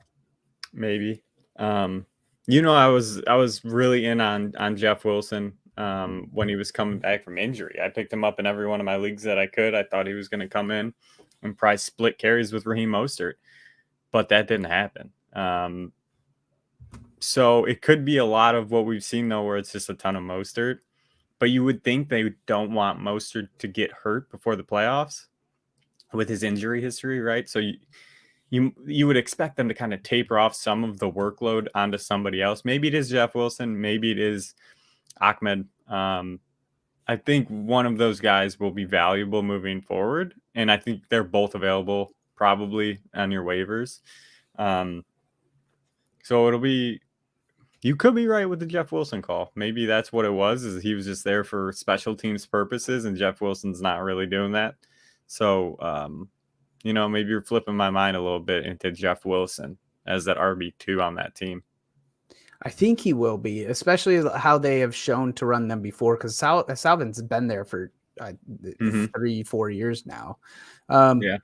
Maybe. I was really in on Jeff Wilson when he was coming back from injury. I picked him up in every one of my leagues that I could. I thought he was going to come in and probably split carries with Raheem Mostert, but that didn't happen. So it could be a lot of what we've seen, though, where it's just a ton of Mostert. But you would think they don't want Mostert to get hurt before the playoffs with his injury history, right? So you would expect them to kind of taper off some of the workload onto somebody else. Maybe it is Jeff Wilson. Maybe it is Ahmed. I think one of those guys will be valuable moving forward. And I think they're both available probably on your waivers. So it'll be... You could be right with the Jeff Wilson call. Maybe that's what it was, is he was just there for special teams purposes, and Jeff Wilson's not really doing that. So, maybe you're flipping my mind a little bit into Jeff Wilson as that RB2 on that team. I think he will be, especially how they have shown to run them before, because Salvin's been there for 3-4 years now. Yeah.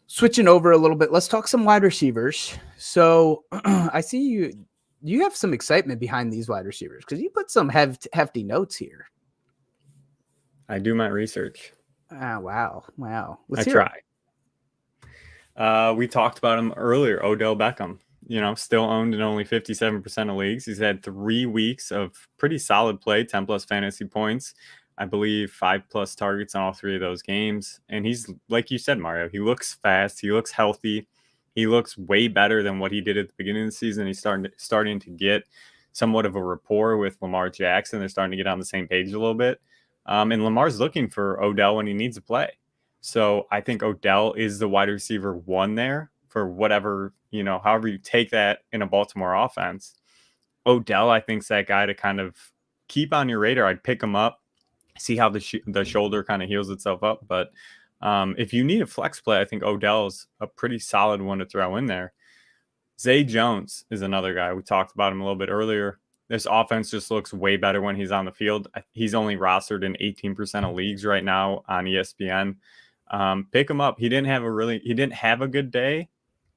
Switching over a little bit, let's talk some wide receivers. So I see you have some excitement behind these wide receivers because you put some hefty notes here. I do my research. Wow. I try. We talked about him earlier, Odell Beckham. Still owned in only 57% of leagues. He's had 3 weeks of pretty solid play, 10 plus fantasy points. I believe 5+ targets in all 3 of those games. And he's, like you said, Mario, he looks fast. He looks healthy. He looks way better than what he did at the beginning of the season. He's starting to get somewhat of a rapport with Lamar Jackson. They're starting to get on the same page a little bit. And Lamar's looking for Odell when he needs to play. So I think Odell is the wide receiver 1 there for whatever, however you take that in a Baltimore offense. Odell, I think, is that guy to kind of keep on your radar. I'd pick him up, see how the shoulder kind of heals itself up. But if you need a flex play, I think Odell's a pretty solid one to throw in there. Zay Jones is another guy. We talked about him a little bit earlier. This offense just looks way better when he's on the field. He's only rostered in 18% of leagues right now on ESPN. Pick him up. He didn't have a good day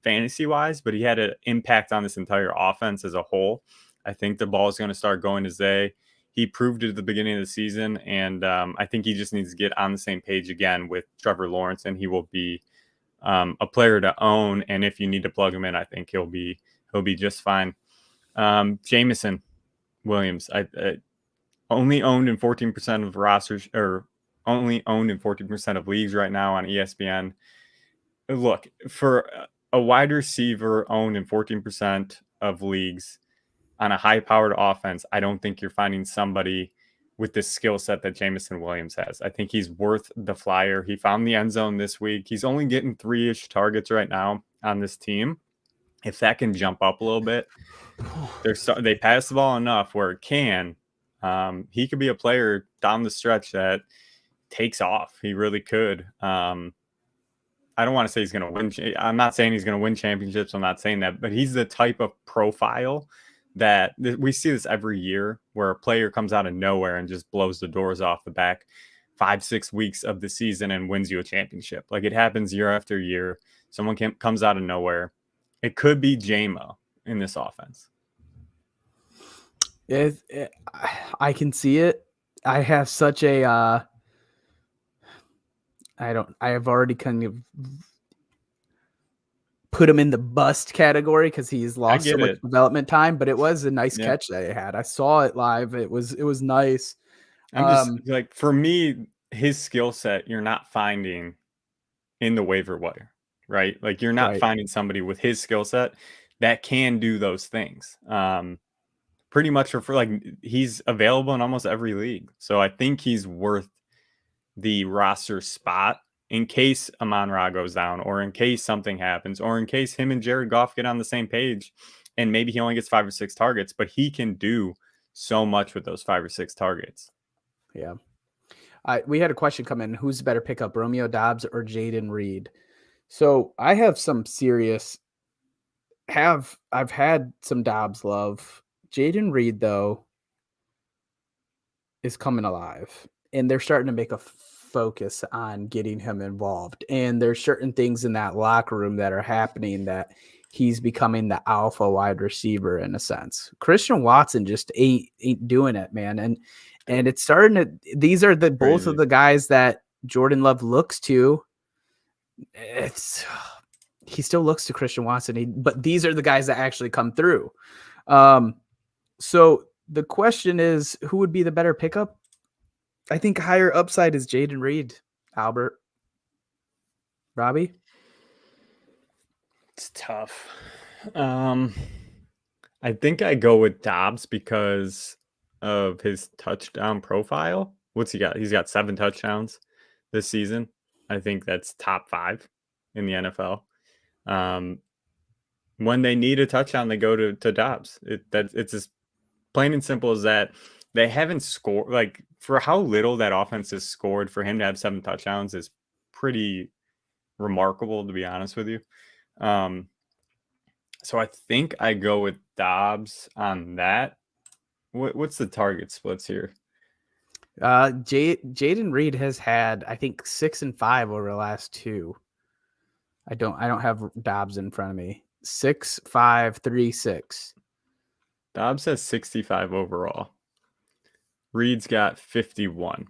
fantasy wise, but he had an impact on this entire offense as a whole. I think the ball is going to start going to Zay. He proved it at the beginning of the season, and I think he just needs to get on the same page again with Trevor Lawrence, and he will be a player to own. And if you need to plug him in, I think he'll be just fine. Jameson Williams, I only owned in 14% of rosters, or only owned in 14% of leagues right now on ESPN. Look, for a wide receiver owned in 14% of leagues on a high-powered offense, I don't think you're finding somebody with the skill set that Jameson Williams has. I think he's worth the flyer. He found the end zone this week. He's only getting 3-ish targets right now on this team. If that can jump up a little bit, they pass the ball enough where it can. He could be a player down the stretch that takes off. He really could. I don't want to say he's going to win. I'm not saying he's going to win championships. I'm not saying that, but he's the type of profile that we see this every year where a player comes out of nowhere and just blows the doors off the back 5-6 weeks of the season and wins you a championship. Like it happens year after year. Someone comes out of nowhere. It could be JMO in this offense. I can see it. I have such a I have already kind of put him in the bust category because he's lost so much development time, but it was a nice catch that he had. I saw it live. It was nice. I'm just like, for me, his skill set, you're not finding in the waiver wire, right? Like you're not finding somebody with his skill set that can do those things. Pretty much for like, he's available in almost every league. So I think he's worth the roster spot in case Amon-Ra goes down, or in case something happens, or in case him and Jared Goff get on the same page and maybe he only gets 5 or 6 targets, but he can do so much with those 5 or 6 targets. Yeah. We had a question come in. Who's the better pickup, Romeo Doubs or Jayden Reed? So I have some serious I've had some Doubs love. Jayden Reed, though, is coming alive, and they're starting to make a focus on getting him involved. And there's certain things in that locker room that are happening that he's becoming the alpha wide receiver in a sense. Christian Watson just ain't doing it, man. And it's starting to, these are the both of the guys that Jordan Love looks to. He still looks to Christian Watson, but these are the guys that actually come through. So the question is, who would be the better pickup? I think higher upside is Jayden Reed. Albert, Robbie? It's tough. I think I go with Doubs because of his touchdown profile. What's he got? He's got 7 touchdowns this season. I think that's top 5 in the NFL. When they need a touchdown, they go to Doubs. It's as plain and simple as that. They haven't scored, like, for how little that offense has scored, for him to have 7 touchdowns is pretty remarkable, to be honest with you. So I think I go with Doubs on that. What's the target splits here? Jayden Reed has had, I think, 6 and 5 over the last 2. I don't have Doubs in front of me. 6, 5, 3, 6. Doubs has 65 overall. Reed's got 51.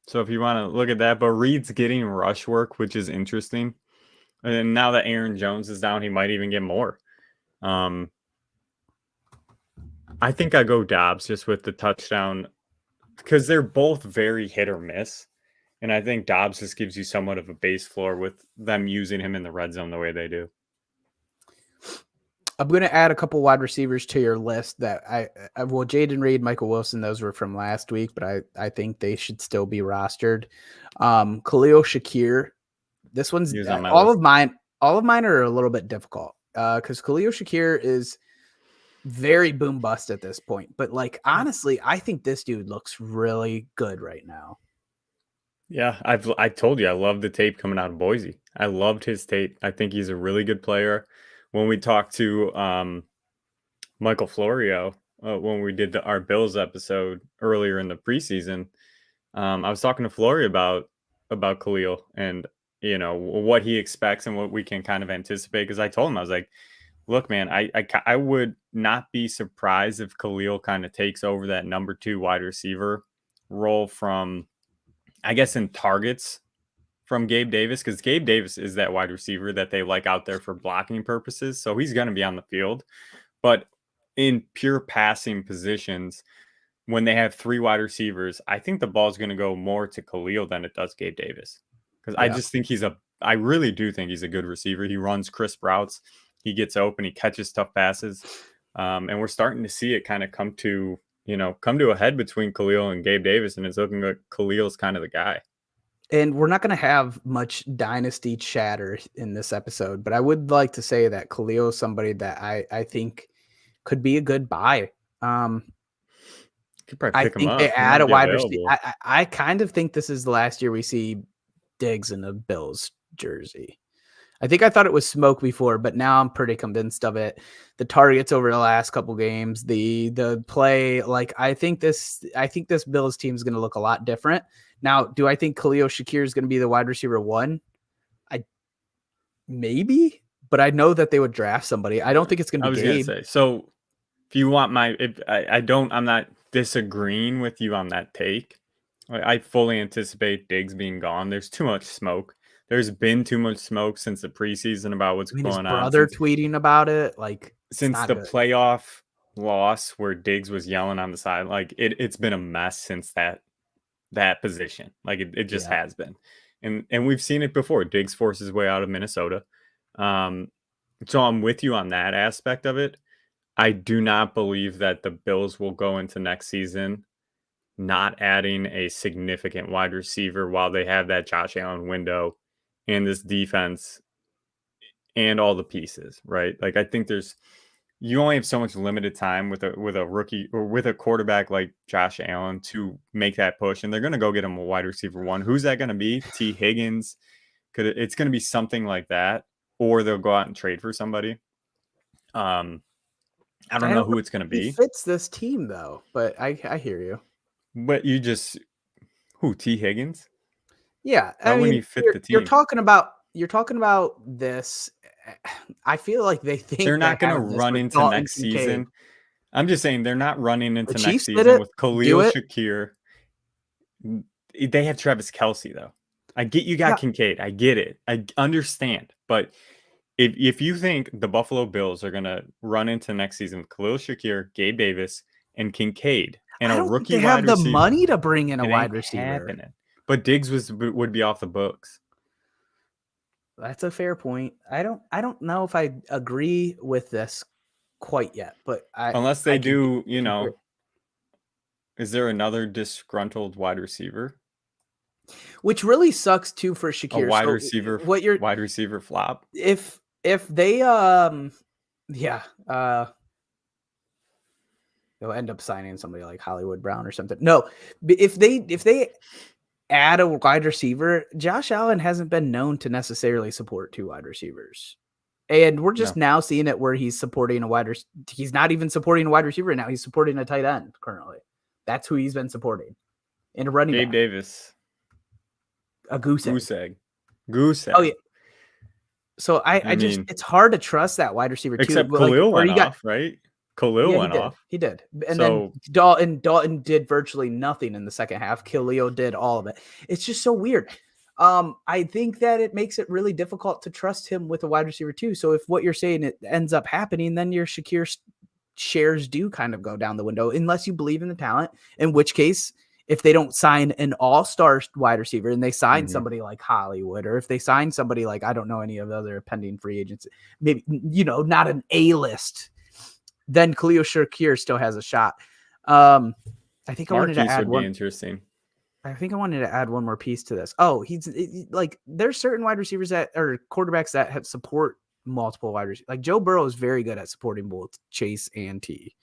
So if you want to look at that, but Reed's getting rush work, which is interesting. And now that Aaron Jones is down, he might even get more. I think I go Doubs just with the touchdown because they're both very hit or miss. And I think Doubs just gives you somewhat of a base floor with them using him in the red zone the way they do. I'm going to add a couple wide receivers to your list that Jayden Reed, Michael Wilson, those were from last week, but I think they should still be rostered. Khalil Shakir, this one's all of mine are a little bit difficult because Khalil Shakir is very boom bust at this point. But like, honestly, I think this dude looks really good right now. Yeah, I told you, I love the tape coming out of Boise. I loved his tape. I think he's a really good player. When we talked to Michael Florio, when we did our Bills episode earlier in the preseason, I was talking to Florio about Khalil and, you know, what he expects and what we can kind of anticipate. Because I told him, I was like, look, man, I would not be surprised if Khalil kind of takes over that number 2 wide receiver role from, I guess, in targets from Gabe Davis, because Gabe Davis is that wide receiver that they like out there for blocking purposes. So he's going to be on the field. But in pure passing positions, when they have 3 wide receivers, I think the ball is going to go more to Khalil than it does Gabe Davis. Because I just think I really do think he's a good receiver. He runs crisp routes. He gets open. He catches tough passes. And we're starting to see it kind of come to, come to a head between Khalil and Gabe Davis, and it's looking like Khalil's kind of the guy. And we're not going to have much dynasty chatter in this episode, but I would like to say that Khalil is somebody that I think could be a good buy. Could probably pick him up. They add a wide receiver. available. I kind of think this is the last year we see Diggs in a Bills jersey. I think I thought it was smoke before, but now I'm pretty convinced of it. The targets over the last couple games, the play, like I think this Bills team is going to look a lot different. Now, do I think Khalil Shakir is going to be the wide receiver one? Maybe, but I know that they would draft somebody. I don't think it's going to be Gabe. I was going to say, so if you want I'm not disagreeing with you on that take. I fully anticipate Diggs being gone. There's too much smoke. There's been too much smoke since the preseason about what's going on. His brother tweeting about it, like since the playoff loss where Diggs was yelling on the side, like it's been a mess since that position. Like it just has been, and we've seen it before. Diggs forced his way out of Minnesota, so I'm with you on that aspect of it. I do not believe that the Bills will go into next season not adding a significant wide receiver while they have that Josh Allen window and this defense and all the pieces, right? Like I think you only have so much limited time with a rookie or with a quarterback like Josh Allen to make that push, and they're going to go get him a wide receiver one. Who's that going to be? T. Higgins? It's going to be something like that, or they'll go out and trade for somebody. I don't know who it's going to be. He fits this team though, but I hear you. But who? T. Higgins? Yeah, I mean, he fit the team. You're talking about this. I feel like they think they're not going to run into next season. I'm just saying they're not running into next season with Khalil Shakir. They have Travis Kelce though. I get you got Kincaid. I get it. I understand. But if you think the Buffalo Bills are going to run into next season with Khalil Shakir, Gabe Davis, and Kincaid, and a rookie wide receiver, they have the money to bring in a wide receiver. Happening. But Diggs would be off the books. That's a fair point. I don't know if I agree with this quite yet, but unless they do, is there another disgruntled wide receiver? Which really sucks too for Shakir. A wide receiver flop. If they they'll end up signing somebody like Hollywood Brown or something. No, if they add a wide receiver, Josh Allen hasn't been known to necessarily support two wide receivers. And we're just now seeing it where he's supporting he's not even supporting a wide receiver now. He's supporting a tight end currently. That's who he's been supporting. And a running back. Davis. A goose egg. Oh, yeah. So I mean, it's hard to trust that wide receiver too. Except Khalil went off, right? Khalil went off. He did. And then Dalton did virtually nothing in the second half. Khalil did all of it. It's just so weird. I think that it makes it really difficult to trust him with a wide receiver too. So if what you're saying it ends up happening, then your Shakir shares do kind of go down the window unless you believe in the talent, in which case if they don't sign an all-star wide receiver and they sign somebody like Hollywood, or if they sign somebody like, I don't know any of the other pending free agents, maybe, not an A-list, then Khalil Shakir still has a shot. I think I wanted to add one. Interesting. I think I wanted to add one more piece to this. Oh, there's certain wide receivers that are quarterbacks that have support multiple wide receivers. Like Joe Burrow is very good at supporting both Chase and T.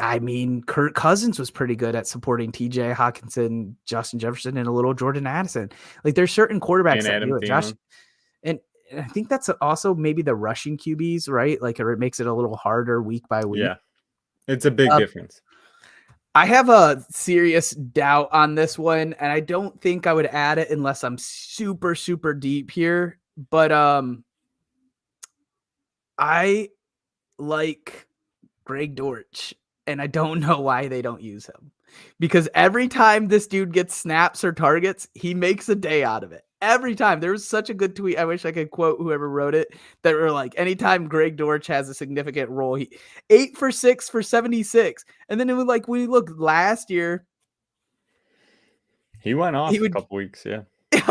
I mean, Kirk Cousins was pretty good at supporting TJ Hawkinson, Justin Jefferson, and a little Jordan Addison. Like there's certain quarterbacks that do it. Josh, and I think that's also maybe the rushing QBs, right? Like it makes it a little harder week by week. Yeah, it's a big difference. I have a serious doubt on this one, and I don't think I would add it unless I'm super, super deep here. But I like Greg Dortch. And I don't know why they don't use him, because every time this dude gets snaps or targets, he makes a day out of it. Every time. There was such a good tweet. I wish I could quote whoever wrote it, that were like, anytime Greg Dortch has a significant role, he 8 for 6 for 76. And then it was like, we look last year. He went off a couple weeks. Yeah.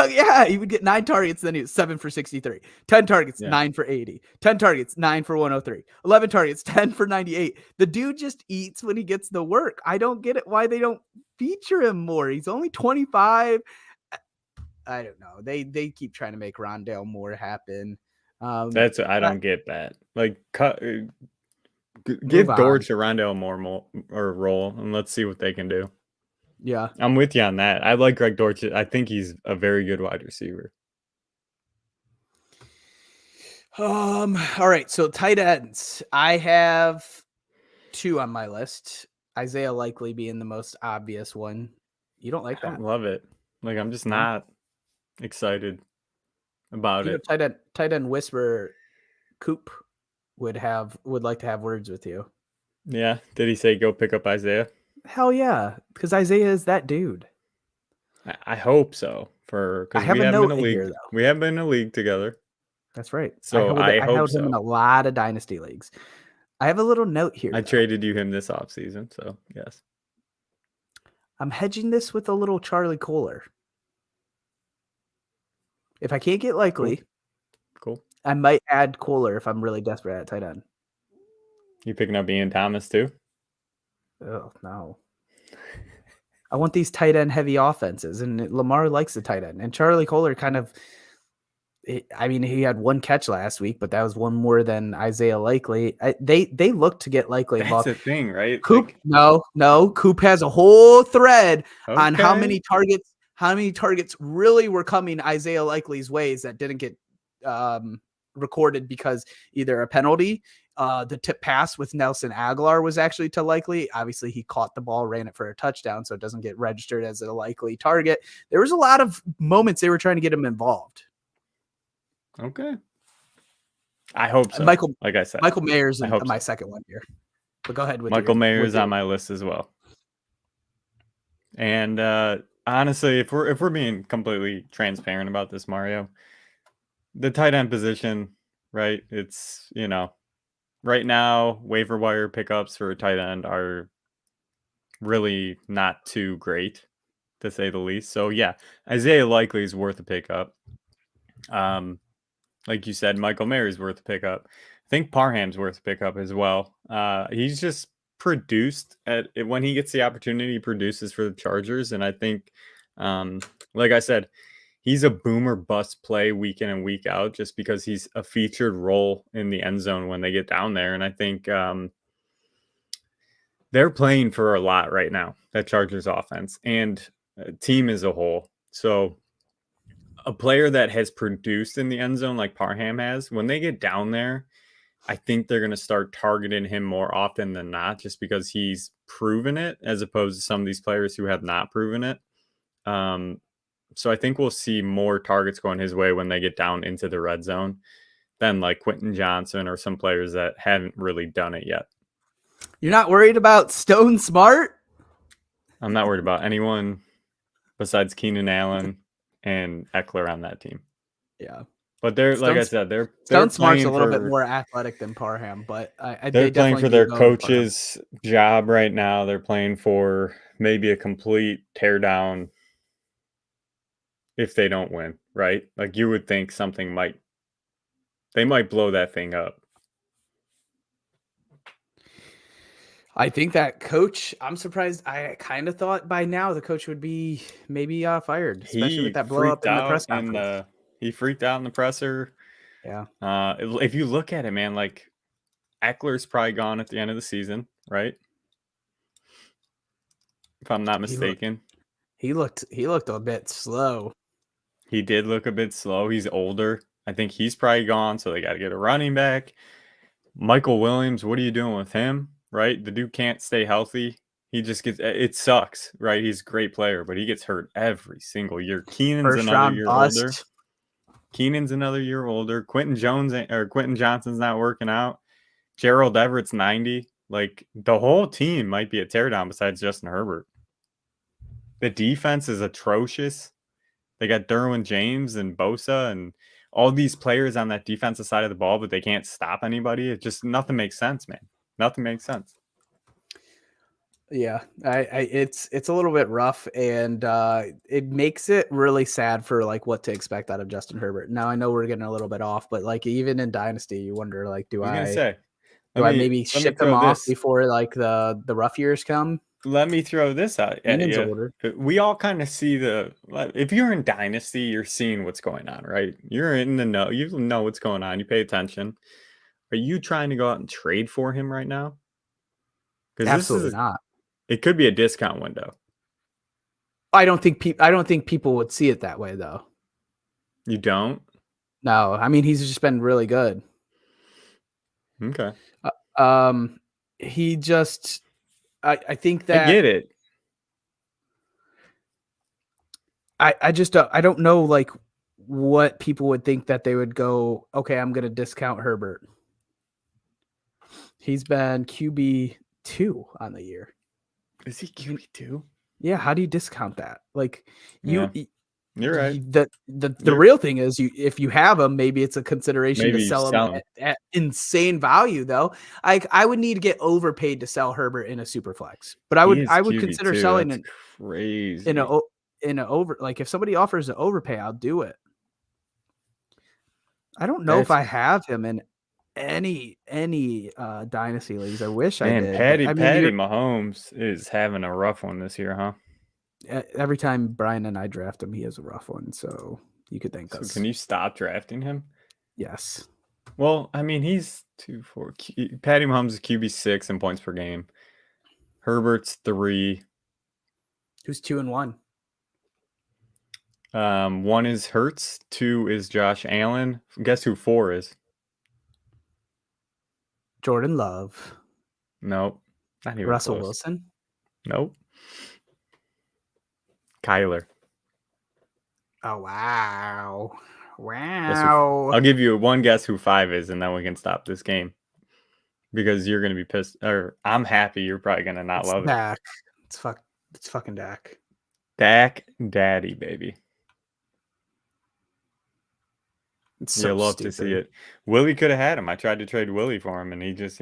Yeah, he would get 9 targets, then he was 7 for 63. 10 targets, 9 for 80. 10 targets, 9 for 103. 11 targets, 10 for 98. The dude just eats when he gets the work. I don't get it why they don't feature him more. He's only 25. I don't know. They keep trying to make Rondale Moore happen. I don't get that. Like, give on. Dortch a Rondale Moore or role, and let's see what they can do. Yeah. I'm with you on that. I like Greg Dortch. I think he's a very good wide receiver. All right. So tight ends. I have 2 on my list. Isaiah Likely being the most obvious one. You don't like I that? don't love it. Like, I'm just not excited about it. Tight end whisper Coop would like to have words with you. Yeah. Did he say go pick up Isaiah? Hell yeah, because Isaiah is that dude. I hope so. Because we have been in a league. Here, we have been in a league together. That's right. So I hope held him in a lot of dynasty leagues. I have a little note here. I traded you him this offseason, so yes. I'm hedging this with a little Charlie Kohler. If I can't get Likely, cool. I might add Kohler if I'm really desperate at tight end. You picking up Ian Thomas too? Oh no. I want these tight end heavy offenses, and Lamar likes the tight end. And Charlie Kohler he had 1 catch last week, but that was 1 more than Isaiah Likely. They look to get Likely involved. That's the thing, right? Coop, no. Coop has a whole thread on how many targets really were coming Isaiah Likely's ways that didn't get recorded because either a penalty. The tip pass with Nelson Aguilar was actually to Likely. Obviously, he caught the ball, ran it for a touchdown, so it doesn't get registered as a likely target. There was a lot of moments they were trying to get him involved. Okay. I hope so. Like I said, Michael Mayer's my second one here. But go ahead with Michael Mayer's on my list as well. And honestly, if we're being completely transparent about this, Mario, the tight end position, right? It's, right now, waiver wire pickups for a tight end are really not too great, to say the least. So, yeah, Isaiah Likely is worth a pickup. Like you said, Michael Mayer is worth a pickup. I think Parham's worth a pickup as well. He's just produced when he gets the opportunity, he produces for the Chargers. And I think, like I said, he's a boomer bust play week in and week out just because he's a featured role in the end zone when they get down there. And I think they're playing for a lot right now, that Chargers offense and team as a whole. So a player that has produced in the end zone like Parham has, when they get down there, I think they're going to start targeting him more often than not just because he's proven it as opposed to some of these players who have not proven it. So I think we'll see more targets going his way when they get down into the red zone than like Quentin Johnson or some players that haven't really done it yet. You're not worried about Stone Smart? I'm not worried about anyone besides Keenan Allen and Eckler on that team. Yeah. But they're Stone Smart's a little bit more athletic than Parham, but they're playing for their coach's job right now. They're playing for maybe a complete teardown if they don't win, right? Like you would think they might blow that thing up. I think that coach, I'm surprised. I kind of thought by now the coach would be maybe fired, especially with that blow up in the press conference. He freaked out in the presser. Yeah. If you look at it, man, like Eckler's probably gone at the end of the season, right? If I'm not mistaken. He looked a bit slow. He did look a bit slow. He's older. I think he's probably gone, so they got to get a running back. Michael Williams, what are you doing with him? Right? The dude can't stay healthy. He just it sucks, right? He's a great player, but he gets hurt every single year. Keenan's another year older. Quentin Johnson's not working out. Gerald Everett's 90. Like the whole team might be a teardown besides Justin Herbert. The defense is atrocious. They got Derwin James and Bosa and all these players on that defensive side of the ball, but they can't stop anybody. It just nothing makes sense, man. Nothing makes sense. Yeah, it's a little bit rough, and it makes it really sad for like what to expect out of Justin Herbert. Now I know we're getting a little bit off, but like even in Dynasty, you wonder like, I was gonna say, do I maybe let me ship him throw off this. before like the rough years come? Let me throw this out at Keenan's you. older. We all kind of see if you're in Dynasty, you're seeing what's going on, right? You're in the know. You know what's going on. You pay attention. Are you trying to go out and trade for him right now? Because Absolutely not. it could be a discount window. I don't think people would see it that way though. You don't? No, I mean he's just been really good. Okay. He just I think that I get it. I just I don't know like what people would think that they would go, okay, I'm going to discount Herbert. He's been QB2 on the year. Is he QB2? Yeah, how do you discount that? Like You're right. The real thing is if you have him, maybe it's a consideration Maybe to you sell sell him him. at insane value though. Like I would need to get overpaid to sell Herbert in a super flex. But I would consider QB2. selling That's crazy. in a over, like if somebody offers an overpay, I'll do it. I don't know if I have him in any dynasty leagues. I wish I did. Patty I mean, Mahomes is having a rough one this year, huh? every time Brian and I draft him, he has a rough one. So you could thank us. Can you stop drafting him? Yes. Well, I mean, he's 2-4. Patty Mahomes is QB6 in points per game. Herbert's 3. Who's 2 and 1? 1 is Hurts. 2 is Josh Allen. Guess who 4 is? Jordan Love. Nope. Not even Russell close. Wilson. Nope. Kyler. Oh wow. I'll give you one guess who 5 is, and then we can stop this game. Because you're gonna be pissed, or I'm happy you're probably gonna not love Dak. It's fucking Dak. Dak Daddy, baby. It's so love stupid. to see it. Willie could have had him. I tried to trade Willie for him, and he just,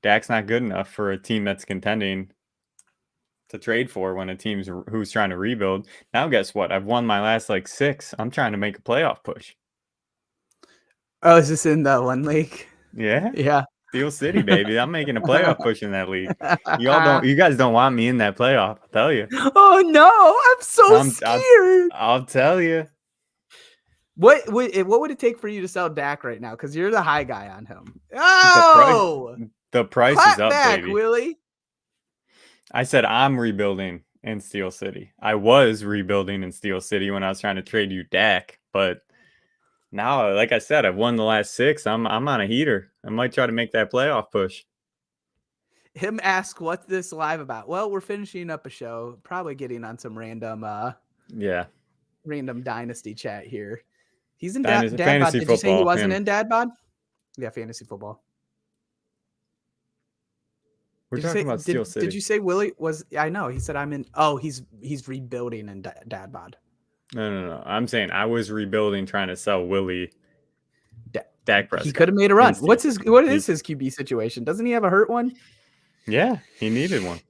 Dak's not good enough for a team that's contending to trade for when a team's who's trying to rebuild. Now, guess what? I've won my last 6. I'm trying to make a playoff push. Oh, is this in the one league? Yeah. Yeah. Steel City, baby. I'm making a playoff push in that league. You guys don't want me in that playoff, I'll tell you. Oh no, I'm so scared. I'll tell you. What would it take for you to sell Dak right now? Because you're the high guy on him. Oh, the price is up, back, baby. Willie. I said I'm rebuilding in Steel City. I was rebuilding in Steel City when I was trying to trade you Dak, but now, like I said, I've won the last 6. I'm on a heater. I might try to make that playoff push. Him ask, what's this live about? Well, we're finishing up a show, probably getting on some random Dynasty chat here. He's in Dad Bod. Did you say he wasn't in Dad Bod? Yeah, fantasy football. We're talking about Steel City. Did you say Willie was? I know. He said I'm in. Oh, he's rebuilding in Dad Bod. No. I'm saying I was rebuilding, trying to sell Willie Dak Prescott. He could have made a run. What is his QB situation? Doesn't he have a hurt one? Yeah, he needed one.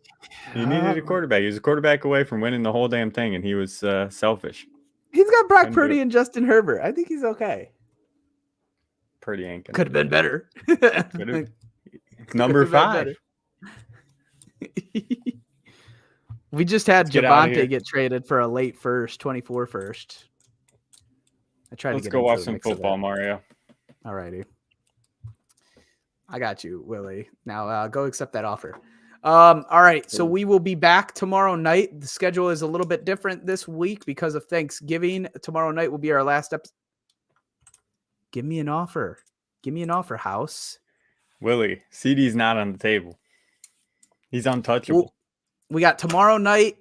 He needed a quarterback. He was a quarterback away from winning the whole damn thing, and he was selfish. He's got Brock Purdy and Justin Herbert. I think he's okay. Purdy ain't could have been better. Number 5. We just had Javonte get traded for a late first, 24 first. Let's go watch some football, Mario. All righty. I got you, Willie. Now go accept that offer. All right. So we will be back tomorrow night. The schedule is a little bit different this week because of Thanksgiving. Tomorrow night will be our last episode. Give me an offer. Give me an offer, House. Willie, CD's not on the table. He's untouchable. We got tomorrow night,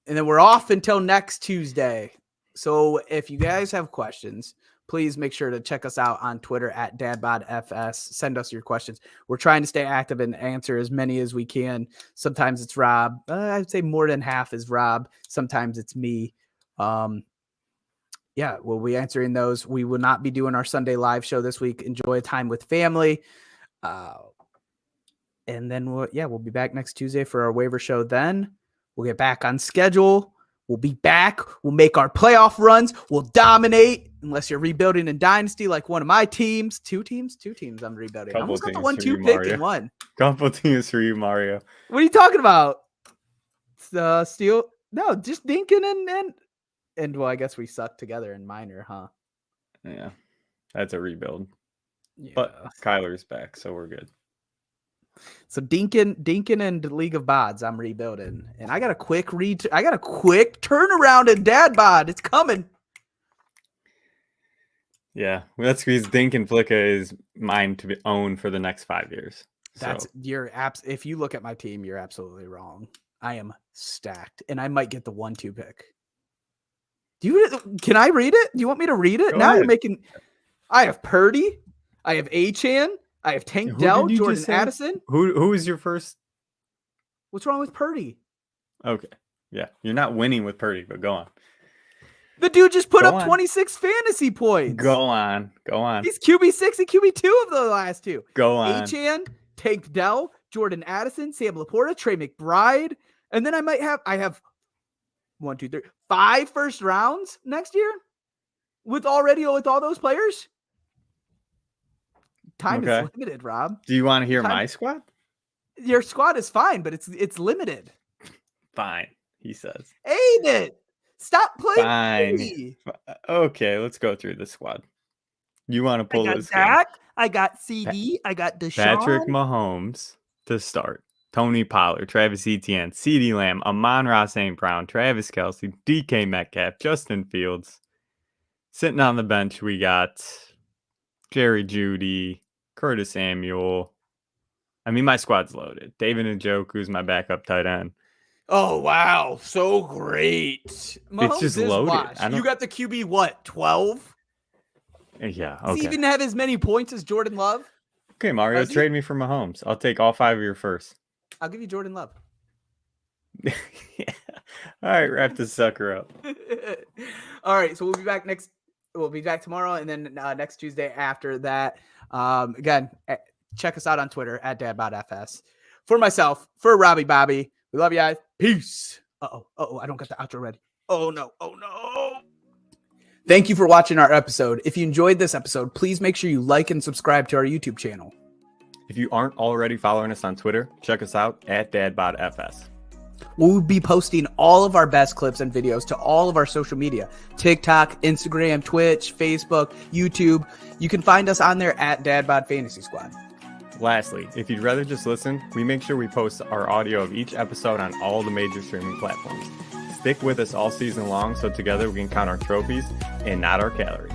and then we're off until next Tuesday. So if you guys have questions, please make sure to check us out on Twitter at DadBodFS. Send us your questions. We're trying to stay active and answer as many as we can. Sometimes it's Rob. I'd say more than half is Rob. Sometimes it's me. Yeah, we'll be answering those. We will not be doing our Sunday live show this week. Enjoy time with family. And then we'll be back next Tuesday for our waiver show. Then we'll get back on schedule. We'll be back. We'll make our playoff runs. We'll dominate. Unless you're rebuilding in Dynasty like one of my teams. Two teams I'm rebuilding. I almost got the 1-2 pick in one. Couple teams for you, Mario. What are you talking about? Steel? No, just Dinkin and well, I guess we suck together in minor, huh? Yeah, that's a rebuild. Yeah. But Kyler's back, so we're good. So Dinkin and League of Bods, I'm rebuilding, and I got a quick turnaround in Dad Bod. It's coming. Yeah, well, that's because Dinkin Flicka is mine to be owned for the next 5 years. That's your apps. If you look at my team, you're absolutely wrong. I am stacked, and I might get the 1-2 pick. Can I read it? Do you want me to read it? Go Now ahead. you're making. I have Purdy. I have Achane. I have Tank Dell, Jordan Addison. Who is your first? What's wrong with Purdy? Okay. Yeah. You're not winning with Purdy, but go on. The dude just put Go up on. 26 fantasy points. Go on. He's QB6 and QB2 of the last two. Go on. Achane, Tank Dell, Jordan Addison, Sam Laporta, Trey McBride. And then I have 1, 2, 3, 5 first rounds next year with all those players. Time is limited, Rob. Do you want to hear my squad? Your squad is fine, but it's limited. Fine, he says. Ain't it? Stop playing. Fine. Me. Okay, let's go through the squad. You want to pull this? Dak, I got CD. I got Deshaun. Patrick Mahomes to start. Tony Pollard, Travis Etienne, CeeDee Lamb, Amon-Ra St. Brown, Travis Kelce, DK Metcalf, Justin Fields. Sitting on the bench, we got Jerry Jeudy, Curtis Samuel. I mean, my squad's loaded. David Njoku's my backup tight end. Oh, wow. So great. Mahomes It's just loaded. You got the QB, what, 12? Yeah, okay. Does he even have as many points as Jordan Love? Okay, Mario, trade me for Mahomes. I'll take all 5 of your first. I'll give you Jordan Love. Yeah. All right, wrap this sucker up. All right, so we'll be back tomorrow, and then next Tuesday after that. Again, check us out on Twitter at DadBodFS. For myself, for Robbie Bobby, we love you guys. Peace. Uh-oh, I don't got the outro ready. Oh no. Thank you for watching our episode. If you enjoyed this episode, please make sure you like and subscribe to our YouTube channel. If you aren't already following us on Twitter, check us out at DadBodFS. We'll be posting all of our best clips and videos to all of our social media: TikTok, Instagram, Twitch, Facebook, YouTube. You can find us on there at DadBod Fantasy Squad. Lastly, if you'd rather just listen, we make sure we post our audio of each episode on all the major streaming platforms. Stick with us all season long so together we can count our trophies and not our calories.